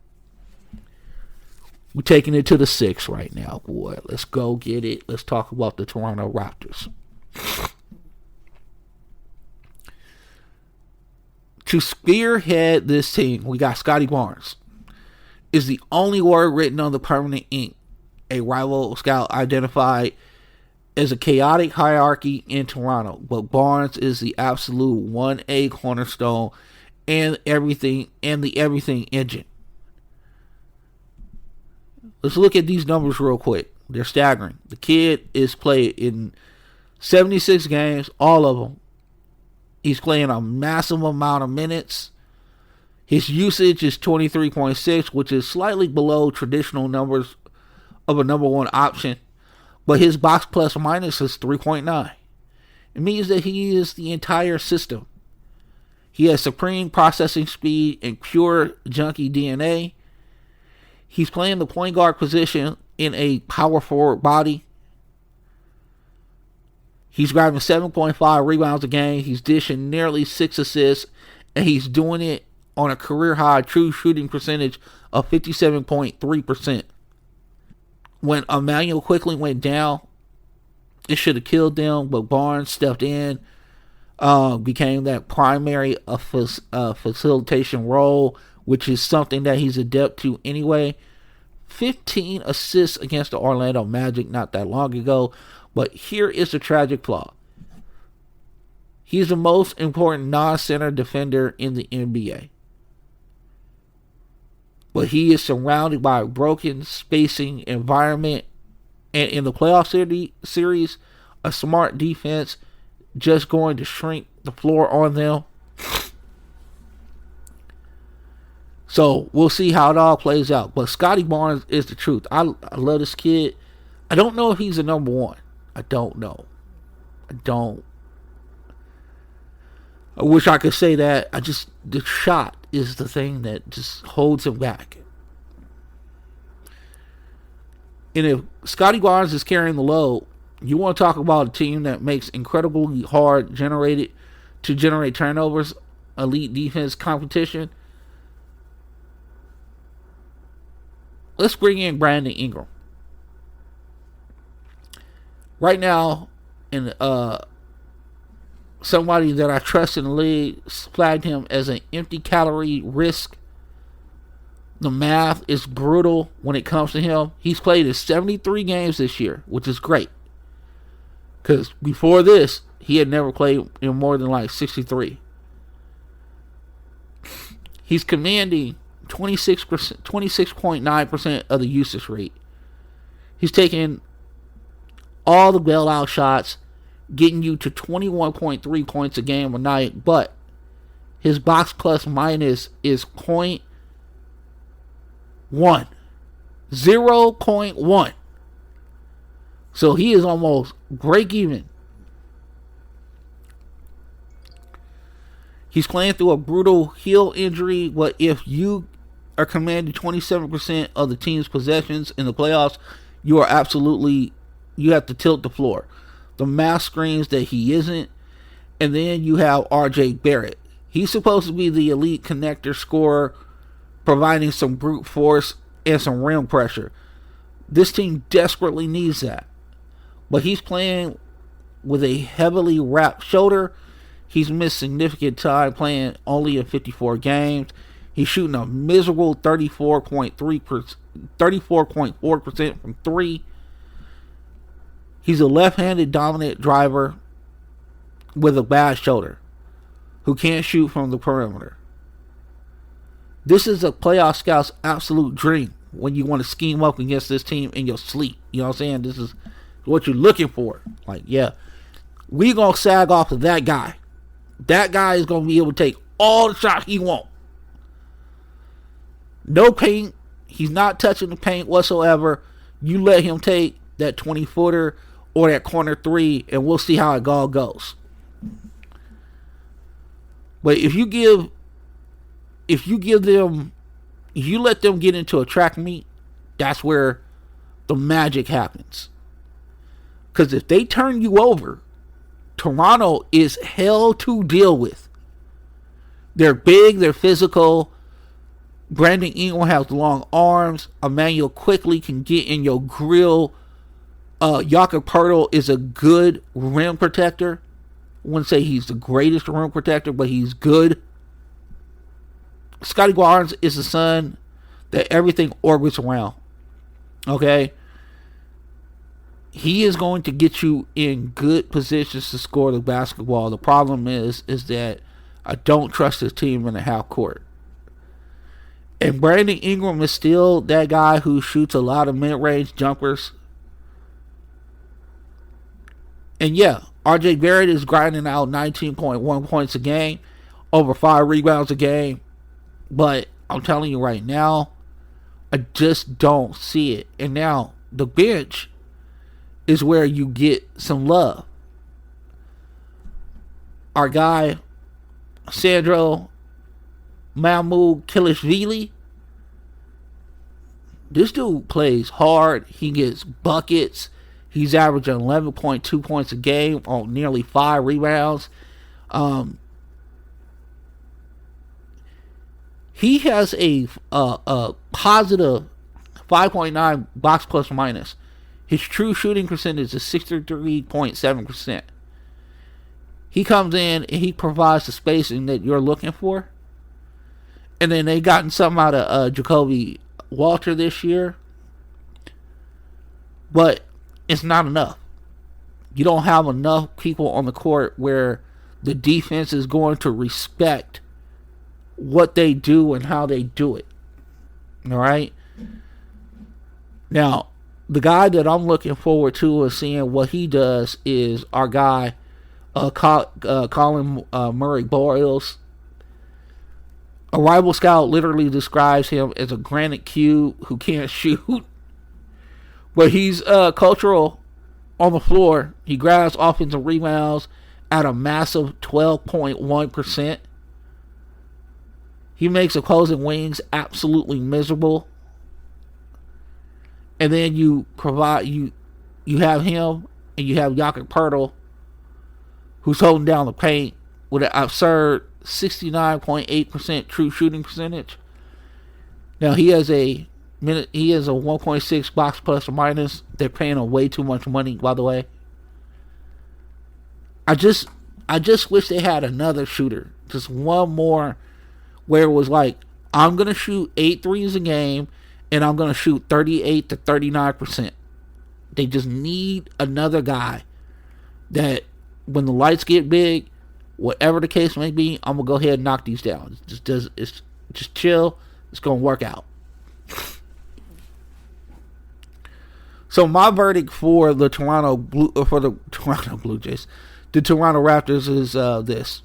We're taking it to the 6 right now, boy. Let's go get it. Let's talk about the Toronto Raptors. To spearhead this team, we got Scotty Barnes. Is the only word written on the permanent ink. A rival scout identified as a chaotic hierarchy in Toronto, but Barnes is the absolute 1A cornerstone and the everything engine. Let's look at these numbers real quick. They're staggering. The kid is played in 76 games, all of them. He's playing a massive amount of minutes. His usage is 23.6, which is slightly below traditional numbers of a number one option. But his box plus minus is 3.9. It means that he is the entire system. He has supreme processing speed and pure junkie DNA. He's playing the point guard position in a power forward body. He's grabbing 7.5 rebounds a game. He's dishing nearly 6 assists. And he's doing it on a career high true shooting percentage of 57.3%. When Emmanuel quickly went down, it should have killed them, but Barnes stepped in, became that primary facilitation role, which is something that he's adept to anyway. 15 assists against the Orlando Magic not that long ago, but here is the tragic flaw. He's the most important non-center defender in the NBA. But he is surrounded by a broken spacing environment. And in the playoff series, a smart defense just going to shrink the floor on them. So we'll see how it all plays out. But Scotty Barnes is the truth. I love this kid. I don't know if he's the number one. I don't know. I wish I could say that. The shot is the thing that just holds him back. And if Scotty Barnes is carrying the load, you want to talk about a team that makes incredibly hard to generate turnovers, elite defense competition. Let's bring in Brandon Ingram. Right now, somebody that I trust in the league flagged him as an empty calorie risk. The math is brutal when it comes to him. He's played in 73 games this year, which is great. Because before this, he had never played in more than like 63. He's commanding 26.9% of the usage rate. He's taking all the bailout shots, getting you to 21.3 points a game a night, but his box plus minus is 0.1. 0.1. So he is almost break even. He's playing through a brutal heel injury, but if you are commanding 27% of the team's possessions in the playoffs, you have to tilt the floor. The math screams that he isn't. And then you have RJ Barrett. He's supposed to be the elite connector scorer, providing some brute force and some rim pressure. This team desperately needs that. But he's playing with a heavily wrapped shoulder. He's missed significant time playing only in 54 games. He's shooting a miserable 34.4% from three. He's a left-handed dominant driver with a bad shoulder who can't shoot from the perimeter. This is a playoff scout's absolute dream when you want to scheme up against this team in your sleep. You know what I'm saying? This is what you're looking for. Like, yeah, we're going to sag off of that guy. That guy is going to be able to take all the shots he wants. No paint. He's not touching the paint whatsoever. You let him take that 20-footer or that corner three, and we'll see how it all goes. But if you let them get into a track meet, that's where the magic happens. Because if they turn you over, Toronto is hell to deal with. They're big, they're physical. Brandon Ingram has long arms. Emmanuel quickly can get in your grill. Jakob Poeltl is a good rim protector. I wouldn't say he's the greatest rim protector, but he's good. Scotty Barnes is the son that everything orbits around. Okay? He is going to get you in good positions to score the basketball. The problem is that I don't trust this team in the half court. And Brandon Ingram is still that guy who shoots a lot of mid-range jumpers. And yeah, RJ Barrett is grinding out 19.1 points a game, over 5 rebounds a game. But I'm telling you right now, I just don't see it. And now, the bench is where you get some love. Our guy, Sandro Mamukelashvili, this dude plays hard. He gets buckets. He's averaging 11.2 points a game on nearly 5 rebounds. He has a positive 5.9 box plus minus. His true shooting percentage is 63.7%. He comes in and he provides the spacing that you're looking for. And then they gotten something out of Jacoby Walter this year. But it's not enough. You don't have enough people on the court where the defense is going to respect what they do and how they do it. All right? Now, the guy that I'm looking forward to is seeing what he does is our guy, Colin Murray Boyles. A rival scout literally describes him as a granite cube who can't shoot, but he's cultural on the floor. He grabs offensive rebounds at a massive 12.1%. He makes opposing wings absolutely miserable. And then you have him and you have Jakob Poeltl, who's holding down the paint with an absurd 69.8% true shooting percentage. Now he has a 1.6 box plus or minus. They're paying him way too much money, by the way. I just wish they had another shooter, just one more, where it was like, I'm gonna shoot 8 threes a game, and I'm gonna shoot 38 to 39%. They just need another guy that, when the lights get big, whatever the case may be, I'm gonna go ahead and knock these down. It's just chill. It's gonna work out. So my verdict for the Toronto Blue Jays, the Toronto Raptors, is this.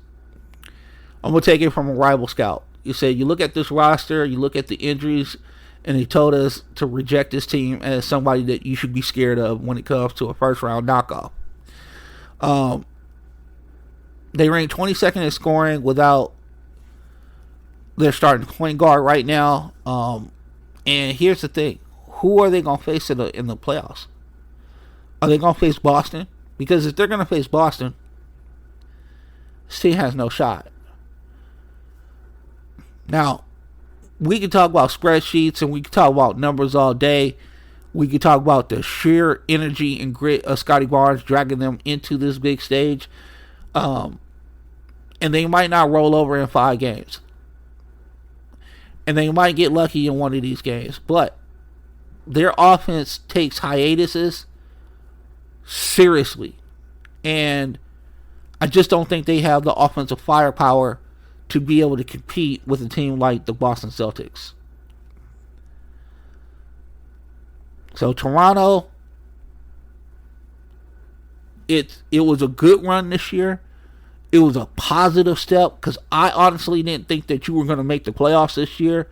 I'm gonna take it from a rival scout. You say, you look at this roster, you look at the injuries, and he told us to reject this team as somebody that you should be scared of when it comes to a first round knockoff. They rank 22nd in scoring without their starting point guard right now. And here's the thing. Who are they going to face in the playoffs? Are they going to face Boston? Because if they're going to face Boston, this team has no shot. Now, we can talk about spreadsheets and we can talk about numbers all day. We can talk about the sheer energy and grit of Scotty Barnes dragging them into this big stage. And they might not roll over in 5 games. And they might get lucky in one of these games. But their offense takes hiatuses seriously. And I just don't think they have the offensive firepower to be able to compete with a team like the Boston Celtics. So Toronto, it was a good run this year. It was a positive step, because I honestly didn't think that you were going to make the playoffs this year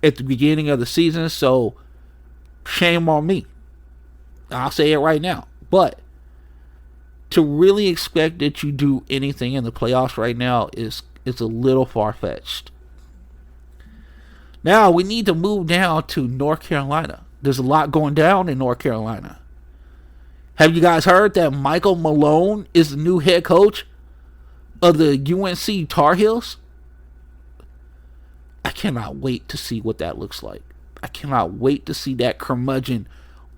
at the beginning of the season. So shame on me. I'll say it right now. But to really expect that you do anything in the playoffs right now is a little far-fetched. Now we need to move down to North Carolina. There's a lot going down in North Carolina. Have you guys heard that Michael Malone is the new head coach of the UNC Tar Heels? I cannot wait to see what that looks like. I cannot wait to see that curmudgeon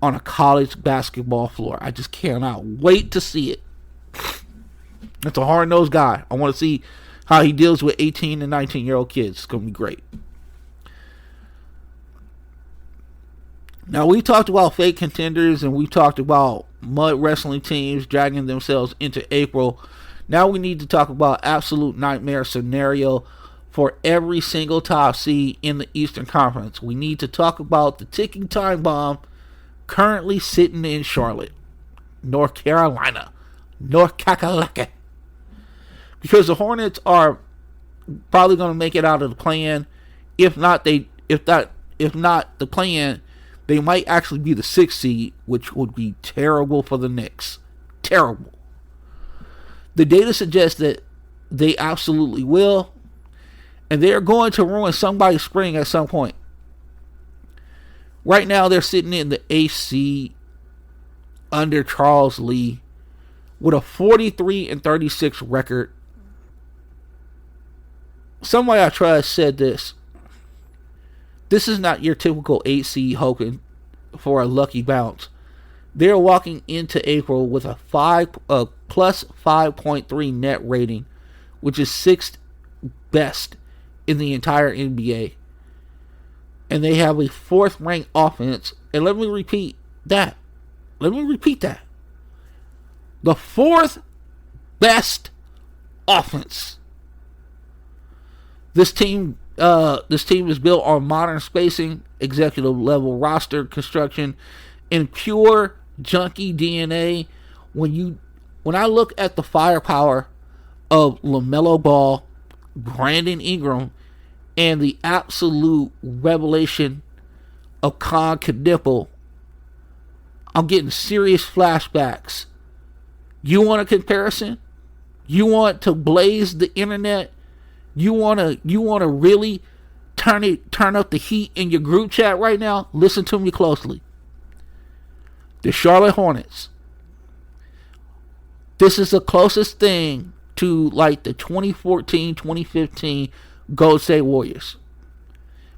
on a college basketball floor. I just cannot wait to see it. That's a hard-nosed guy. I want to see how he deals with 18 and 19-year-old kids. It's going to be great. Now, we talked about fake contenders and we talked about mud wrestling teams dragging themselves into April. Now we need to talk about absolute nightmare scenario for every single top seed in the Eastern Conference. We need to talk about the ticking time bomb currently sitting in Charlotte, North Carolina, North Kakalaka. Because the Hornets are probably going to make it out of the play-in. If not the play-in, they might actually be the 6th seed, which would be terrible for the Knicks. Terrible. The data suggests that they absolutely will, and they're going to ruin somebody's spring at some point. Right now, they're sitting in the 8th seed under Charles Lee with a 43-36 record. Somebody I trust said this. This is not your typical 8 seed hoping for a lucky bounce. They're walking into April with a plus 5.3 net rating, which is 6th best in the entire NBA. And they have a 4th ranked offense. And let me repeat that. The 4th best offense. This team is built on modern spacing, executive level roster construction, and pure junkie DNA. When I look at the firepower of LaMelo Ball, Brandon Ingram, and the absolute revelation of Contender, I'm getting serious flashbacks. You want a comparison? You want to blaze the internet? You want to really turn up the heat in your group chat right now? Listen to me closely. The Charlotte Hornets. This is the closest thing to like the 2014, 2015 Golden State Warriors.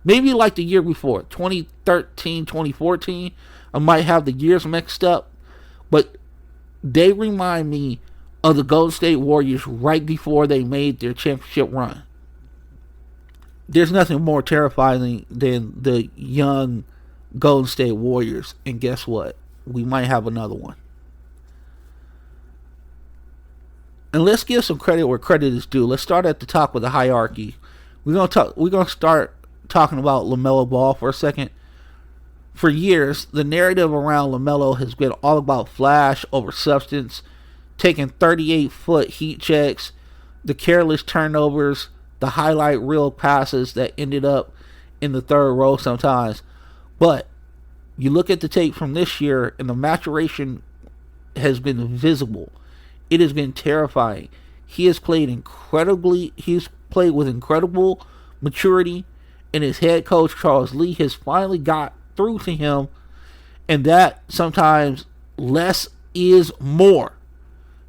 Maybe like the year before, 2013, 2014. I might have the years mixed up, but they remind me of the Golden State Warriors right before they made their championship run. There's nothing more terrifying than the young Golden State Warriors, and guess what? We might have another one. And let's give some credit where credit is due. Let's start at the top of the hierarchy. We're gonna start talking about LaMelo Ball for a second. For years, the narrative around LaMelo has been all about flash over substance, taking 38-foot heat checks, the careless turnovers, the highlight reel passes that ended up in the third row sometimes. But you look at the tape from this year, and the maturation has been visible. It has been terrifying. He's played with incredible maturity, and his head coach, Charles Lee, has finally got through to him, and that sometimes less is more.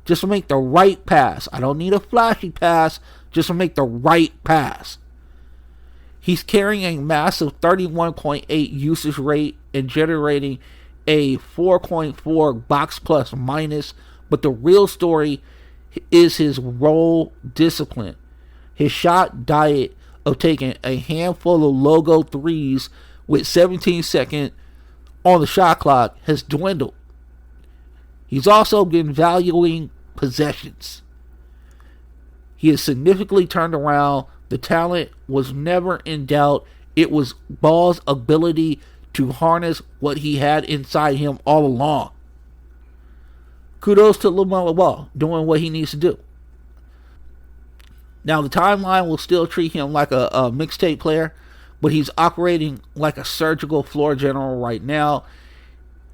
Just to make the right pass. I don't need a flashy pass, just to make the right pass. He's carrying a massive 31.8 usage rate and generating a 4.4 box plus minus, but the real story is his role discipline. His shot diet of taking a handful of logo threes with 17 seconds on the shot clock has dwindled. He's also been valuing possessions. He has significantly turned around. The talent was never in doubt. It was Ball's ability to harness what he had inside him all along. Kudos to LaMelo Ball doing what he needs to do. Now, the timeline will still treat him like a mixtape player, but he's operating like a surgical floor general right now.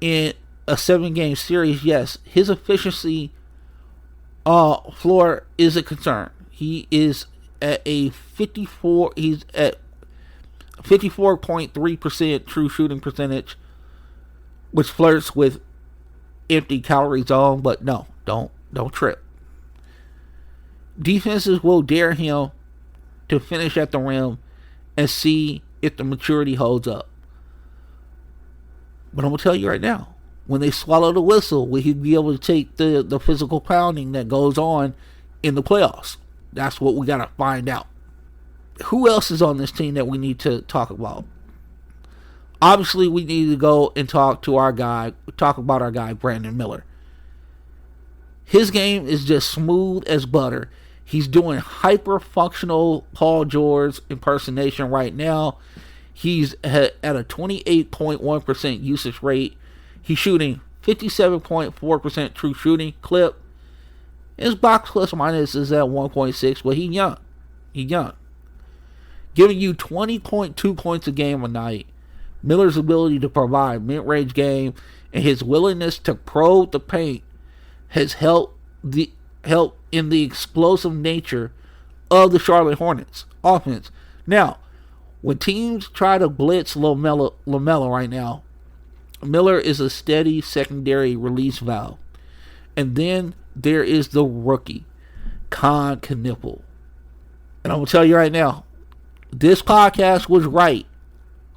In a 7-game series, yes, his efficiency floor is a concern. He is at a 54. He's at 54.3% true shooting percentage, which flirts with empty calorie zone. But no, don't trip. Defenses will dare him to finish at the rim and see if the maturity holds up. But I'm going to tell you right now, when they swallow the whistle, will he be able to take the physical pounding that goes on in the playoffs? That's what we got to find out. Who else is on this team that we need to talk about? Obviously, we need to go and talk about our guy, Brandon Miller. His game is just smooth as butter. He's doing hyper-functional Paul George impersonation right now. He's at a 28.1% usage rate. He's shooting 57.4% true shooting clip. His box plus minus is at 1.6, but he's young. Giving you 20.2 points a game a night. Miller's ability to provide mid-range game and his willingness to probe the paint has helped in the explosive nature of the Charlotte Hornets offense. Now, when teams try to blitz LaMelo right now, Miller is a steady secondary release valve. And then there is the rookie, Contender. And I'm going to tell you right now, this podcast was right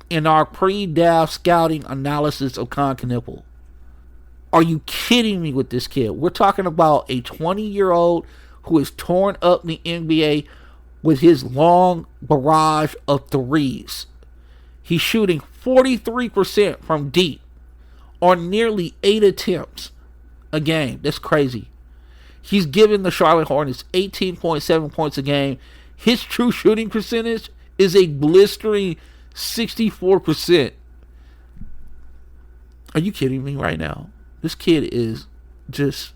in our pre-draft scouting analysis of Contender. Are you kidding me with this kid? We're talking about a 20-year-old who has torn up the NBA with his long barrage of threes. He's shooting 43% from deep on nearly 8 attempts a game. That's crazy. He's given the Charlotte Hornets 18.7 points a game. His true shooting percentage is a blistering 64%. Are you kidding me right now? This kid is just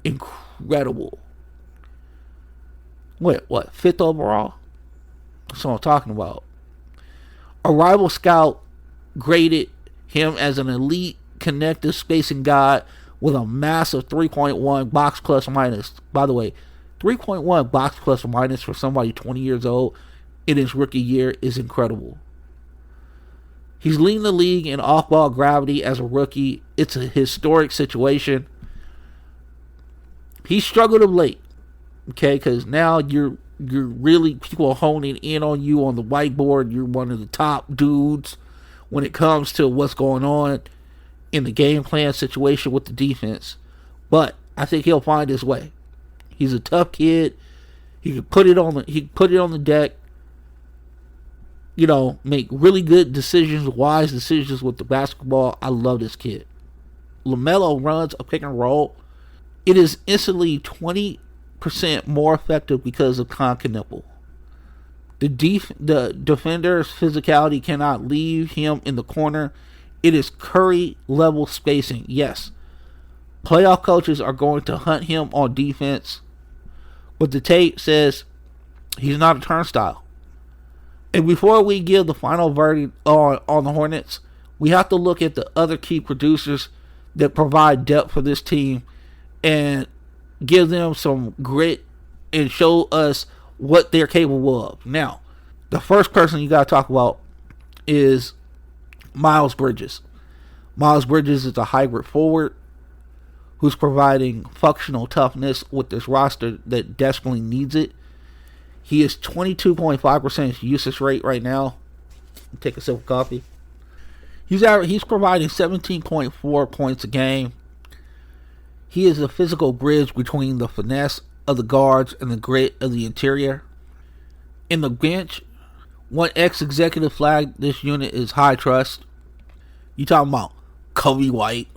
incredible. What? 5th overall? That's what I'm talking about. A rival scout graded him as an elite connective spacing guy with a massive 3.1 box plus minus. By the way, 3.1 box plus minus for somebody 20 years old in his rookie year is incredible. He's leading the league in off-ball gravity as a rookie. It's a historic situation. He struggled of late, okay, because now you're really, people are honing in on you on the whiteboard. You're one of the top dudes when it comes to what's going on in the game plan situation with the defense. But I think he'll find his way. He's a tough kid. He can put it on the deck. You know, make really good decisions, wise decisions with the basketball. I love this kid. LaMelo runs a pick and roll. It is instantly 20% more effective because of Contender. The defender's physicality cannot leave him in the corner. It is Curry level spacing. Yes, playoff coaches are going to hunt him on defense, but the tape says he's not a turnstile. And before we give the final verdict on the Hornets, we have to look at the other key producers that provide depth for this team and give them some grit and show us what they're capable of. Now, the first person you got to talk about is Miles Bridges. Miles Bridges is a hybrid forward who's providing functional toughness with this roster that desperately needs it. He is 22.5% usage rate right now. Take a sip of coffee. He's providing 17.4 points a game. He is a physical bridge between the finesse of the guards and the grit of the interior. In the bench, one ex-executive flagged this unit is high trust. You talking about Kobe White.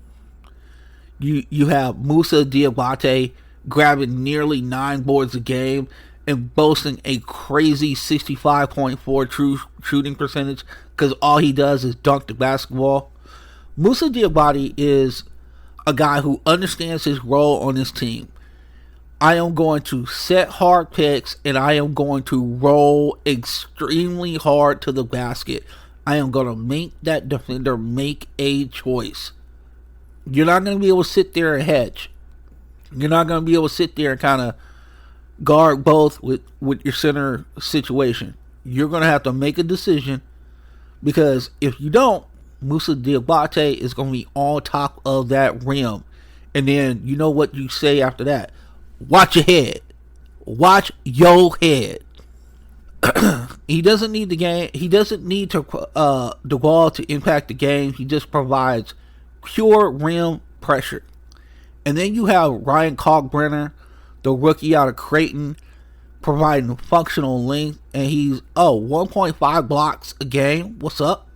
You have Musa Diabate grabbing nearly 9 boards a game and boasting a crazy 65.4 true shooting percentage because all he does is dunk the basketball. Musa Diabate is a guy who understands his role on this team. I am going to set hard picks and I am going to roll extremely hard to the basket. I am going to make that defender make a choice. You're not going to be able to sit there and hedge. You're not going to be able to sit there and kind of guard both with your center situation. You're going to have to make a decision because if you don't, Musa Diabate is going to be on top of that rim. And then you know what you say after that. Watch your head. Watch your head. He doesn't need the game. He doesn't need the ball to impact the game. He just provides pure rim pressure. And then you have Ryan Kalkbrenner, the rookie out of Creighton, providing functional length. And he's 1.5 blocks a game. What's up?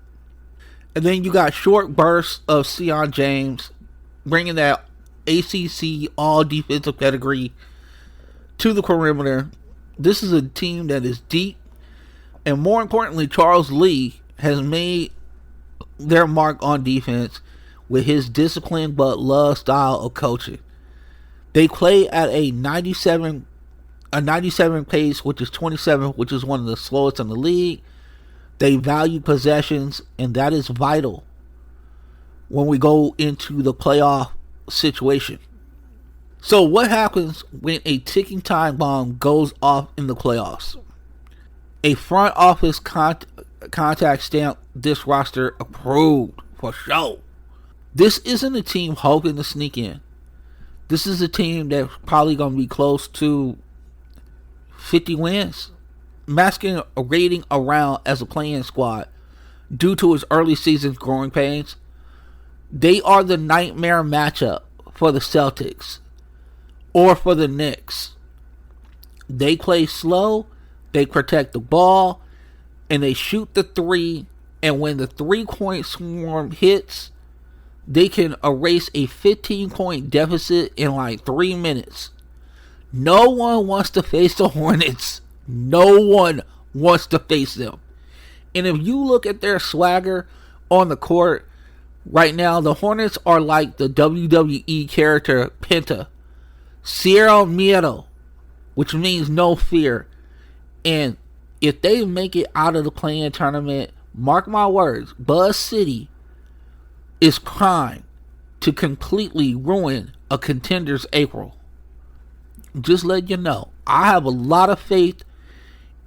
And then you got short bursts of Sion James, bringing that ACC all defensive pedigree to the perimeter. This is a team that is deep, and more importantly, Charles Lee has made their mark on defense with his disciplined but love style of coaching. They play at a 97 pace, which is 27, which is one of the slowest in the league. They value possessions, and that is vital when we go into the playoff situation. So what happens when a ticking time bomb goes off in the playoffs? A front office contact stamp this roster approved for sure. This isn't a team hoping to sneak in. This is a team that's probably going to be close to 50 wins, masking a rating around as a playing squad due to its early season growing pains. They are the nightmare matchup for the Celtics or for the Knicks. They play slow, they protect the ball, and they shoot the three. And when the 3-point swarm hits, they can erase a 15-point deficit in like 3 minutes. No one wants to face the Hornets. No one wants to face them. And if you look at their swagger on the court right now, the Hornets are like the WWE character Penta. Cero Miedo, which means no fear. And if they make it out of the play-in tournament, mark my words, Buzz City is primed to completely ruin a Contender's April. Just let you know, I have a lot of faith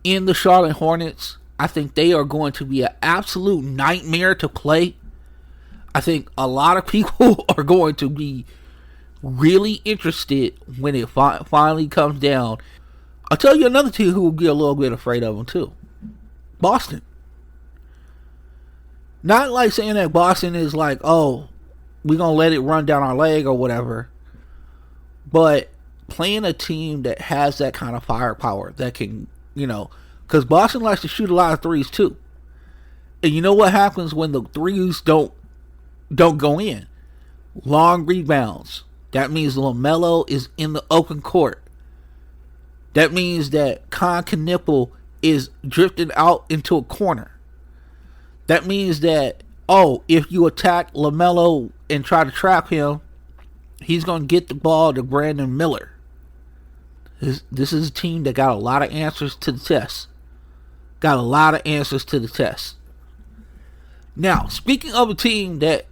in the Charlotte Hornets. I think they are going to be an absolute nightmare to play. I think a lot of people are going to be really interested when it finally comes down. I'll tell you another team who will be a little bit afraid of them too. Boston. Not like saying that Boston is like, oh, we're going to let it run down our leg or whatever. But playing a team that has that kind of firepower that can, because Boston likes to shoot a lot of threes too. And you know what happens when the threes don't go in? Long rebounds. That means LaMelo is in the open court. That means that Con is drifting out into a corner. That means that, if you attack LaMelo and try to trap him, he's going to get the ball to Brandon Miller. This is a team that got a lot of answers to the test. Now, speaking of a team that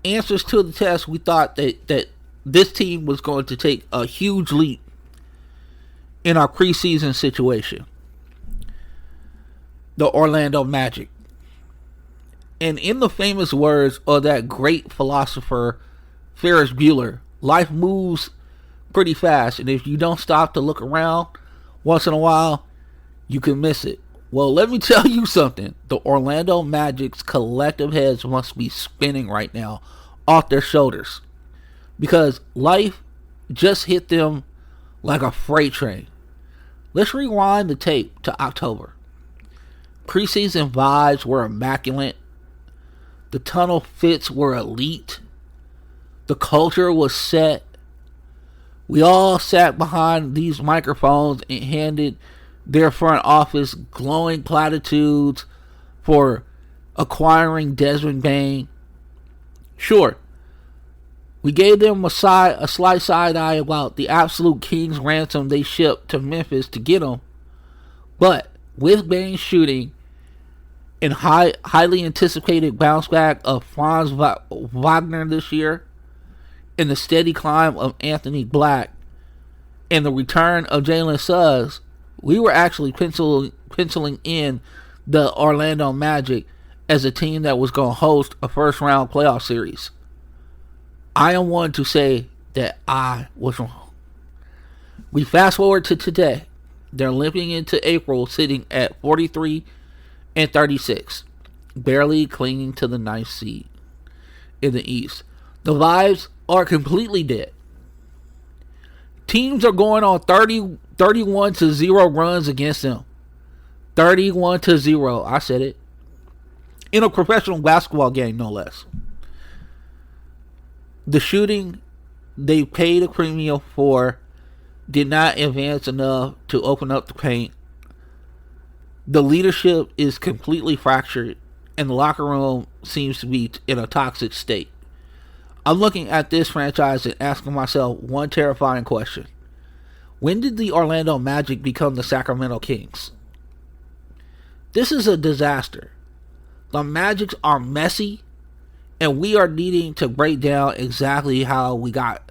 answers to the test, we thought that this team was going to take a huge leap in our preseason situation. The Orlando Magic. And in the famous words of that great philosopher, Ferris Bueller, life moves pretty fast, and if you don't stop to look around once in a while, you can miss it. Well, let me tell you something. The Orlando Magic's collective heads must be spinning right now off their shoulders, because life just hit them like a freight train. Let's rewind the tape to October. Preseason vibes were immaculate. The tunnel fits were elite. The culture was set. We all sat behind these microphones and handed their front office glowing platitudes for acquiring Desmond Bane. Sure, we gave them a slight side eye about the absolute king's ransom they shipped to Memphis to get him. But with Bane shooting and highly anticipated bounce back of Franz Wagner this year, and the steady climb of Anthony Black, and the return of Jalen Suggs, we were actually penciling in the Orlando Magic as a team that was going to host a first-round playoff series. I am one to say that I was wrong. We fast forward to today. They're limping into April, sitting at 43-36, barely clinging to the ninth seed in the East. The vibes are completely dead. Teams are going on 31-0 runs against them. 31-0. I said it. In a professional basketball game, no less. The shooting they paid a premium for did not advance enough to open up the paint. The leadership is completely fractured, and the locker room seems to be in a toxic state. I'm looking at this franchise and asking myself one terrifying question. When did the Orlando Magic become the Sacramento Kings? This is a disaster. The Magics are messy, and we are needing to break down exactly how we got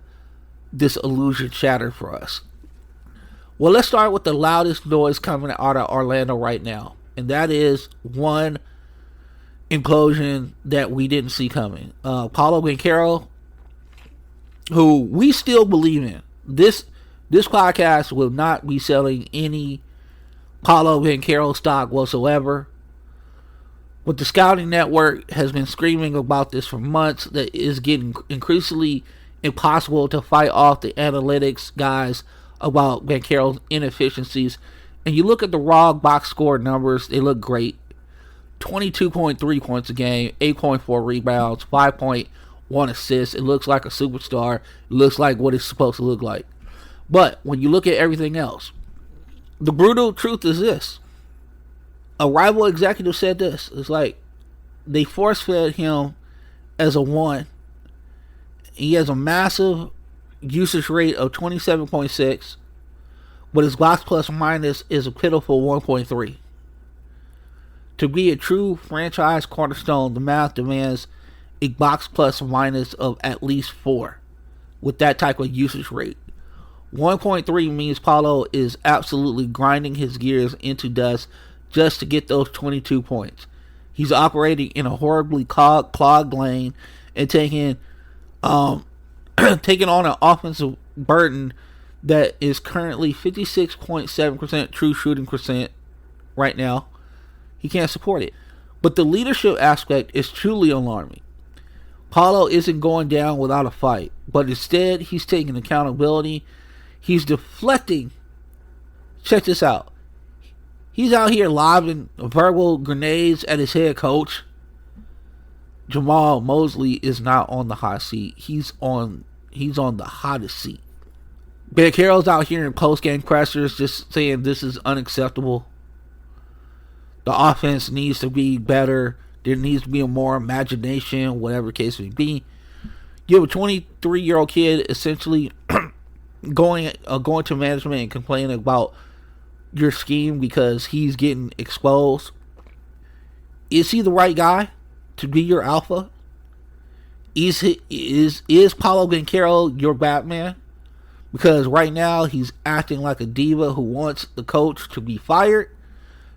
this illusion shattered for us. Well, let's start with the loudest noise coming out of Orlando right now, and that is one implosion that we didn't see coming. Paolo Banchero, who we still believe in. This podcast will not be selling any Paolo Banchero stock whatsoever. But the scouting network has been screaming about this for months, that it is getting increasingly impossible to fight off the analytics guys about Banchero's inefficiencies. And you look at the raw box score numbers, they look great. 22.3 points a game, 8.4 rebounds, 5.1 assists. It looks like a superstar. It looks like what it's supposed to look like. But when you look at everything else, the brutal truth is this. A rival executive said this. It's like they force-fed him as a one. He has a massive usage rate of 27.6, but his box plus minus is a pitiful 1.3. To be a true franchise cornerstone, the math demands a box plus minus of at least 4 with that type of usage rate. 1.3 means Paolo is absolutely grinding his gears into dust just to get those 22 points. He's operating in a horribly clogged lane and taking on an offensive burden that is currently 56.7% true shooting percent right now. He can't support it. But the leadership aspect is truly alarming. Paolo isn't going down without a fight, but instead he's taking accountability. He's deflecting. Check this out. He's out here lobbing verbal grenades at his head coach. Jamal Mosley is not on the hot seat. He's on the hottest seat. Ben Carroll's out here in post-game pressers just saying this is unacceptable. The offense needs to be better. There needs to be more imagination, whatever the case may be. You have a 23-year-old kid essentially going to management and complaining about your scheme because he's getting exposed. Is he the right guy to be your alpha? Is Paolo Banchero your Batman? Because right now he's acting like a diva who wants the coach to be fired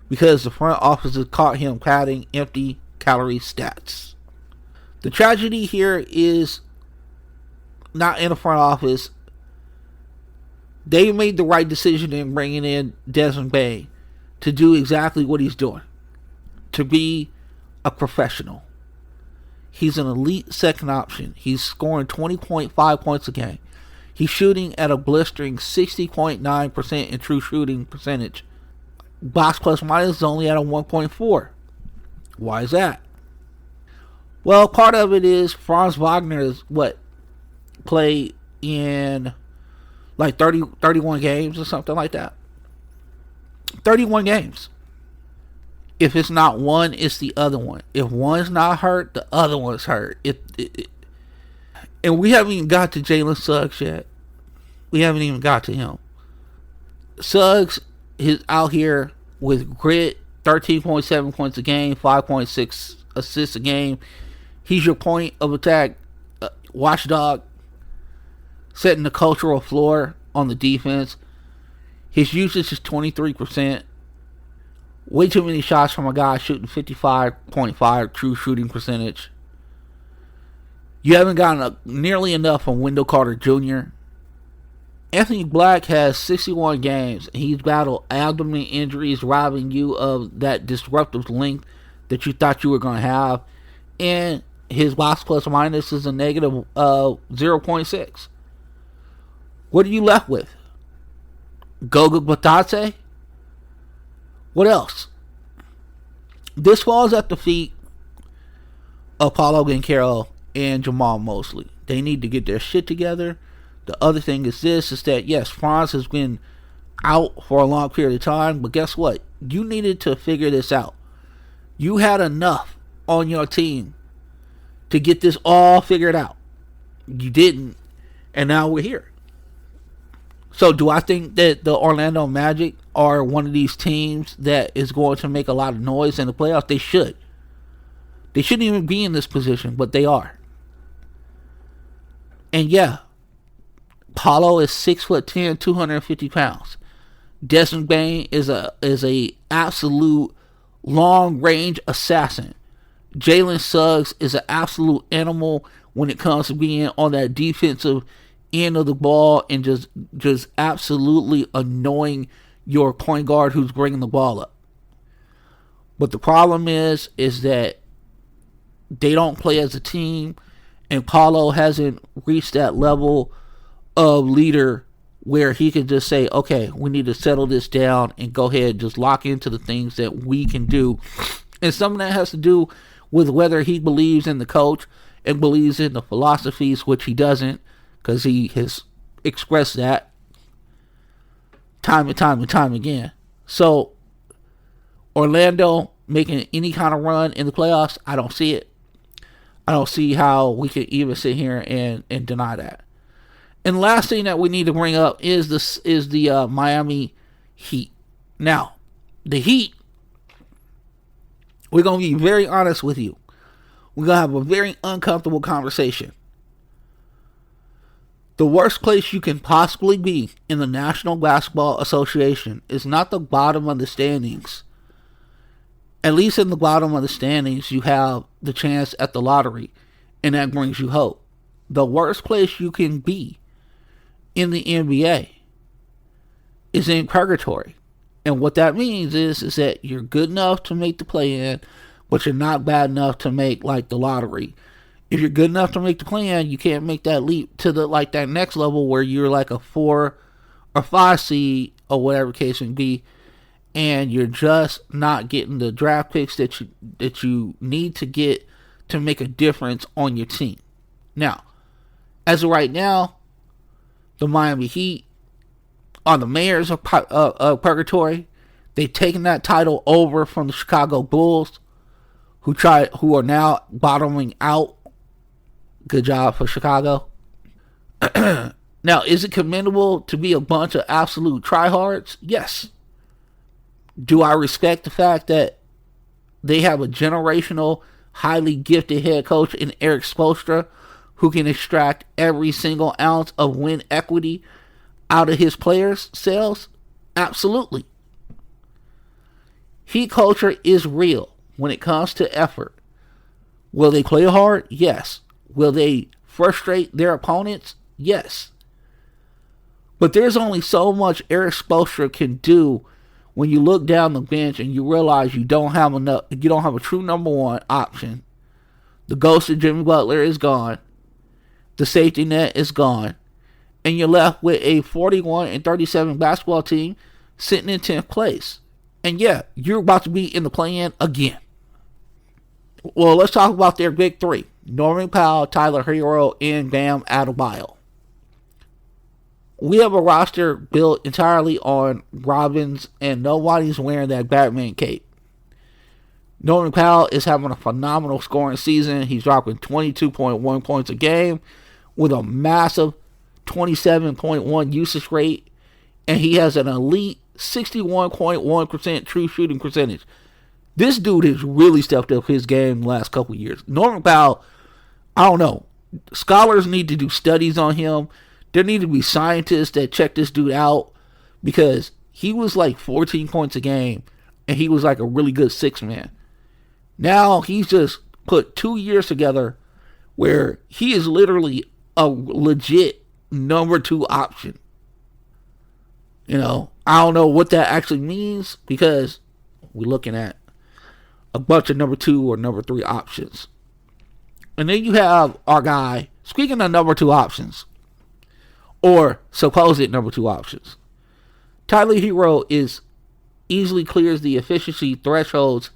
because the front office has caught him padding empty calorie stats. The tragedy here is not in the front office. They made the right decision in bringing in Desmond Bane to do exactly what he's doing. To be a professional. He's an elite second option. He's scoring 20.5 points a game. He's shooting at a blistering 60.9% in true shooting percentage. Box plus minus is only at a 1.4. Why is that? Well, part of it is Franz Wagner's played in like 31 games or something like that. 31 games. If it's not one, it's the other one. If one's not hurt, the other one's hurt. And we haven't even got to Jalen Suggs yet. We haven't even got to him. Suggs is out here with grit, 13.7 points a game, 5.6 assists a game. He's your point of attack watchdog, setting the cultural floor on the defense. His usage is 23%. Way too many shots from a guy shooting 55.5 true shooting percentage. You haven't gotten nearly enough from Wendell Carter Jr. Anthony Black has 61 games. He's battled abdomen injuries, robbing you of that disruptive length that you thought you were going to have. And his box plus minus is a negative 0.6. What are you left with? Goga Batate? What else? This falls at the feet of Paolo Banchero and Jamal Mosley. They need to get their shit together. The other thing is that yes, Franz has been out for a long period of time, but guess what? You needed to figure this out. You had enough on your team to get this all figured out. You didn't, and now we're here. So do I think that the Orlando Magic are one of these teams that is going to make a lot of noise in the playoffs? They should. They shouldn't even be in this position, but they are. And yeah, Paolo is 6'10", 250 pounds. Desmond Bane is a absolute long range assassin. Jalen Suggs is an absolute animal when it comes to being on that defensive end of the ball and just absolutely annoying your point guard who's bringing the ball up. But the problem is that they don't play as a team, and Paolo hasn't reached that level of leader where he can just say, okay, we need to settle this down and go ahead and just lock into the things that we can do. And some of that has to do with whether he believes in the coach and believes in the philosophies, which he doesn't, because he has expressed that time and time again. So, Orlando making any kind of run in the playoffs, I don't see it. I don't see how we can even sit here and deny that. And the last thing that we need to bring up is the Miami Heat. Now, the Heat We're going to be very honest with you. We're going to have a very uncomfortable conversation. The worst place you can possibly be in the National Basketball Association is not the bottom of the standings. At least in the bottom of the standings, you have the chance at the lottery, and that brings you hope. The worst place you can be in the NBA is in purgatory. And what that means is that you're good enough to make the play-in, but you're not bad enough to make like the lottery. If you're good enough to make the play-in, you can't make that leap to the like that next level where you're like a 4 or 5 seed or whatever case may be, and you're just not getting the draft picks that you need to get to make a difference on your team. Now, as of right now, the Miami Heat are the mayors of purgatory. They've taken that title over from the Chicago Bulls, who are now bottoming out. Good job for Chicago. Now, is it commendable to be a bunch of absolute tryhards? Yes. Do I respect the fact that they have a generational, highly gifted head coach in Eric Spoelstra who can extract every single ounce of win equity out of his players' sales? Absolutely. Heat culture is real when it comes to effort. Will they play hard? Yes. Will they frustrate their opponents? Yes. But there's only so much Eric Spoelstra can do when you look down the bench and you realize you don't have a true number one option. The ghost of Jimmy Butler is gone. The safety net is gone. And you're left with a 41-37 basketball team sitting in 10th place. And yeah, you're about to be in the play-in again. Well, let's talk about their big three. Norman Powell, Tyler Hero, and Bam Adebayo. We have a roster built entirely on Robins, and nobody's wearing that Batman cape. Norman Powell is having a phenomenal scoring season. He's dropping 22.1 points a game with a massive 27.1 usage rate, and he has an elite 61.1% true shooting percentage. This dude has really stepped up his game in the last couple of years. Norman Powell, I don't know. Scholars need to do studies on him. There need to be scientists that check this dude out, because he was like 14 points a game, and he was like a really good six-man. Now he's just put 2 years together where he is literally a legit number 2 option. You know, I don't know what that actually means, because we're looking at a bunch of number 2 or number 3 options. And then you have our guy, speaking of number 2 options, or supposed number 2 options, Tyler Hero easily clears the efficiency thresholds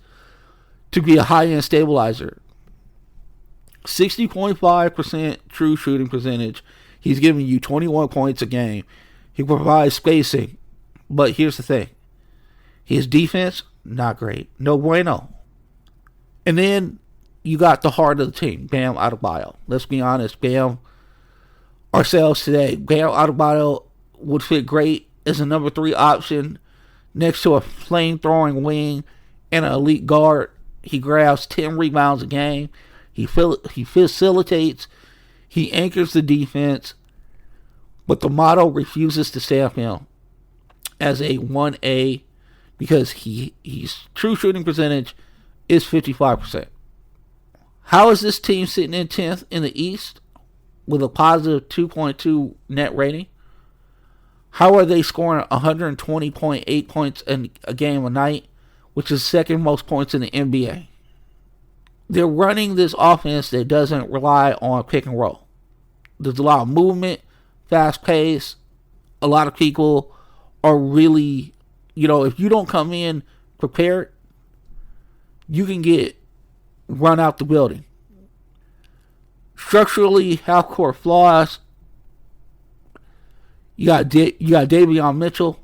to be a high-end stabilizer. 60.5% true shooting percentage. He's giving you 21 points a game. He provides spacing. But here's the thing. His defense, not great. No bueno. And then you got the heart of the team, Bam Adebayo. Let's be honest, Bam, ourselves today, Bam Adebayo would fit great as a number 3 option next to a flame-throwing wing and an elite guard. He grabs 10 rebounds a game. He facilitates. He anchors the defense. But the model refuses to stamp him as a 1A because his true shooting percentage is 55%. How is this team sitting in 10th in the East with a positive 2.2 net rating? How are they scoring 120.8 points a game a night, which is second most points in the NBA? They're running this offense that doesn't rely on pick and roll. There's a lot of movement, fast pace. A lot of people are really, if you don't come in prepared, you can get run out the building. Structurally, half-court flaws. You got Davion Mitchell.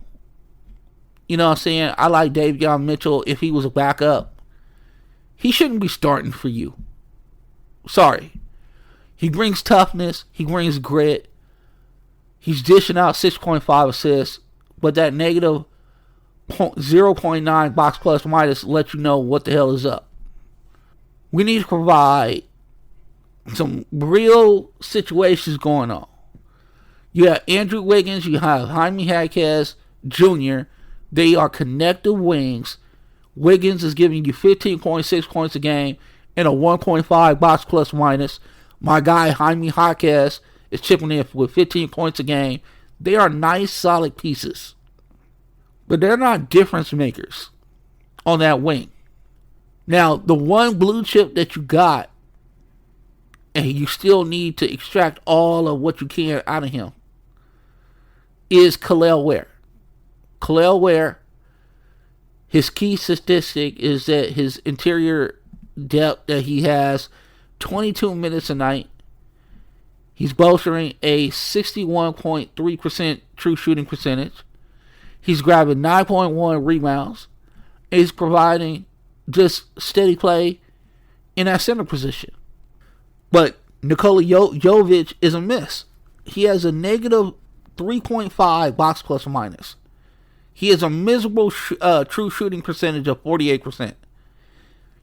You know what I'm saying? I like Davion Mitchell if he was a backup. He shouldn't be starting for you. Sorry. He brings toughness. He brings grit. He's dishing out 6.5 assists. But that negative 0.9 box plus minus lets you know what the hell is up. We need to provide some real situations going on. You have Andrew Wiggins, you have Jaime Jaquez Jr. They are connective wings. Wiggins is giving you 15.6 points a game and a 1.5 box plus minus. My guy Jaime Jaquez is chipping in with 15 points a game. They are nice, solid pieces. But they're not difference makers on that wing. Now, the one blue chip that you got, and you still need to extract all of what you can out of him, is Kel'el Ware. Kel'el Ware, his key statistic is that his interior depth that he has 22 minutes a night. He's bolstering a 61.3% true shooting percentage. He's grabbing 9.1 rebounds. He's providing just steady play in that center position. But Nikola Jovic is a miss. He has a negative 3.5 box plus minus. He has a miserable true shooting percentage of 48%.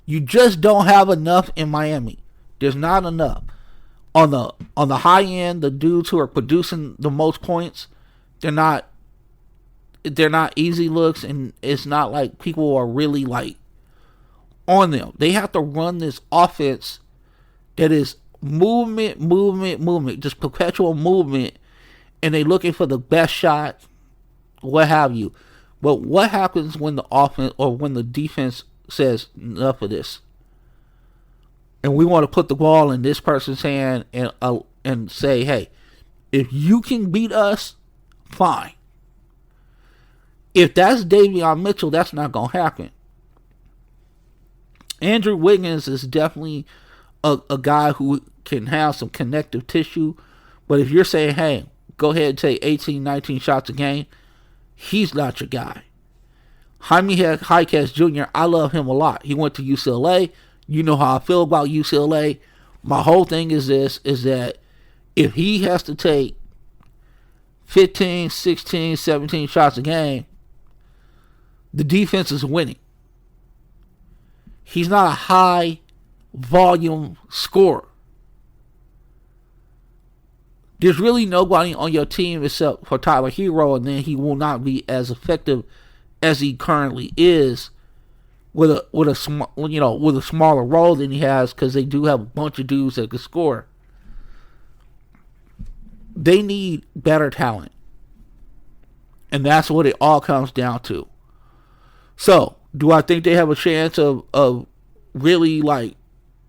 You just don't have enough in Miami. There's not enough. On the high end, the dudes who are producing the most points, they're not easy looks, and it's not like people are really like on them. They have to run this offense that is movement, just perpetual movement, and they're looking for the best shot, what have you. But what happens when the offense or when the defense says enough of this, and we want to put the ball in this person's hand and say, hey, if you can beat us, fine. If that's Davion Mitchell, that's not going to happen. Andrew Wiggins is definitely a guy who can have some connective tissue. But if you're saying, hey, go ahead and take 18, 19 shots a game, he's not your guy. Jaime Jaquez Jr., I love him a lot. He went to UCLA. You know how I feel about UCLA. My whole thing is this, is that if he has to take 15, 16, 17 shots a game, the defense is winning. He's not a high volume scorer. There's really nobody on your team except for Tyler Hero, and then he will not be as effective as he currently is with a smaller role than he has, because they do have a bunch of dudes that can score. They need better talent, and that's what it all comes down to. So, do I think they have a chance of really like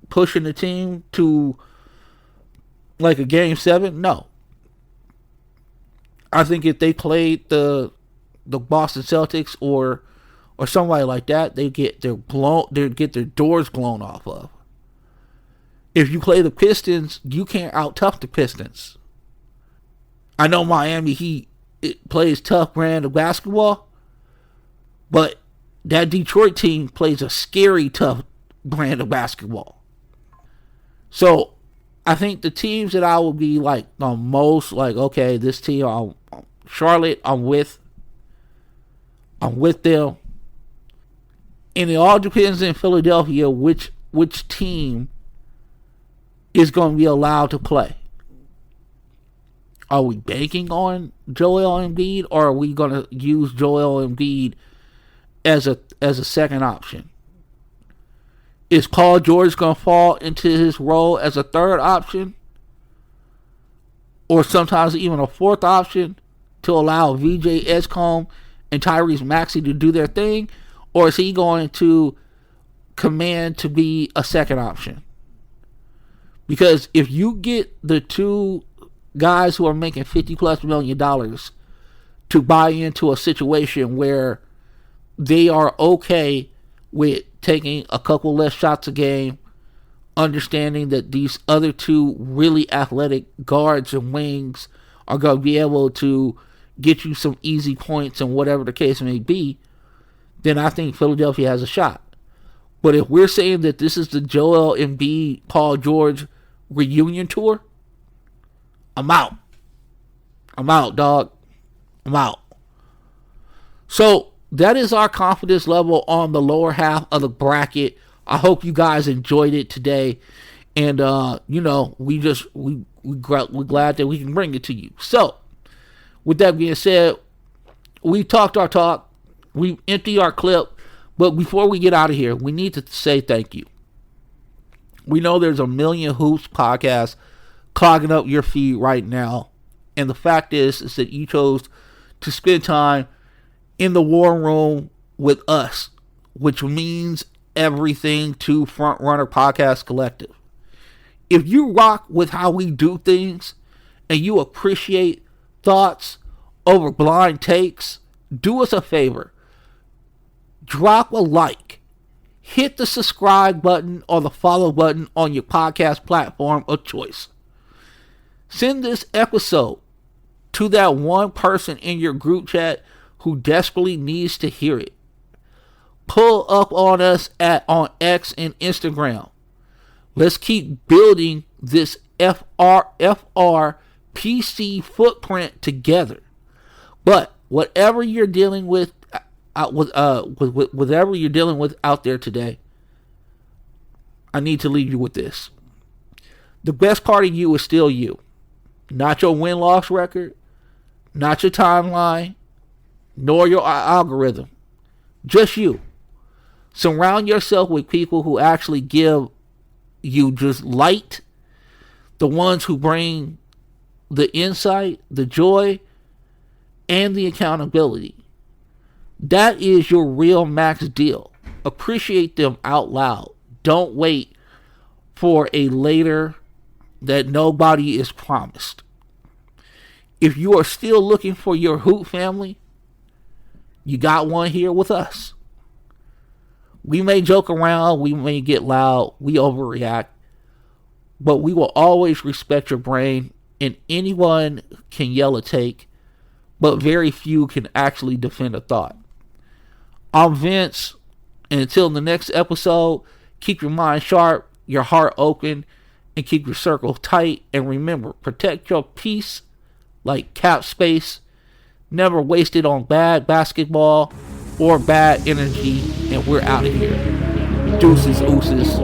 pushing the team to like a game 7? No. I think if they played the Boston Celtics or somebody like that, they get their doors blown off of. If you play the Pistons, you can't out-tough the Pistons. I know Miami Heat plays tough brand of basketball, but that Detroit team plays a scary tough brand of basketball. So I think the teams that I would be like the most like, okay, this team, Charlotte, I'm with them. And it all depends in Philadelphia which team is going to be allowed to play. Are we banking on Joel Embiid, or are we going to use Joel Embiid as a second option? Is Paul George going to fall into his role as a third option, or sometimes even a fourth option, to allow VJ Edgecombe and Tyrese Maxey to do their thing? Or is he going to command to be a second option? Because if you get the two guys who are making $50+ million to buy into a situation where they are okay with taking a couple less shots a game, understanding that these other two really athletic guards and wings are going to be able to get you some easy points and whatever the case may be, then I think Philadelphia has a shot. But if we're saying that this is the Joel Embiid, Paul George reunion tour, I'm out. I'm out, dog. I'm out. So that is our confidence level on the lower half of the bracket I hope you guys enjoyed it today. And, we're glad that we can bring it to you. So, with that being said, we talked our talk. We emptied our clip. But before we get out of here, we need to say thank you. We know there's a million Hoops podcasts clogging up your feed right now. And the fact is that you chose to spend time in the war room with us, which means everything to Front Runner Podcast Collective. If you rock with how we do things and you appreciate thoughts over blind takes, do us a favor. Drop a like. Hit the subscribe button or the follow button on your podcast platform of choice. Send this episode to that one person in your group chat who desperately needs to hear it. Pull up on us on X and Instagram. Let's keep building this FRPC footprint together. But whatever you're dealing with, whatever you're dealing with out there today, I need to leave you with this. The best part of you is still you. Not your win-loss record, not your timeline, nor your algorithm. Just you. Surround yourself with people who actually give you just light, the ones who bring the insight, the joy, and the accountability. That is your real max deal. Appreciate them out loud. Don't wait for a later that nobody is promised. If you are still looking for your hoop family, you got one here with us. We may joke around, we may get loud, we overreact, but we will always respect your brain, and anyone can yell a take, but very few can actually defend a thought. I'm Vince, and until the next episode, keep your mind sharp, your heart open, and keep your circle tight. And remember, protect your peace like cap space. Never waste it on bad basketball or bad energy. And we're out of here. Deuces, ooses.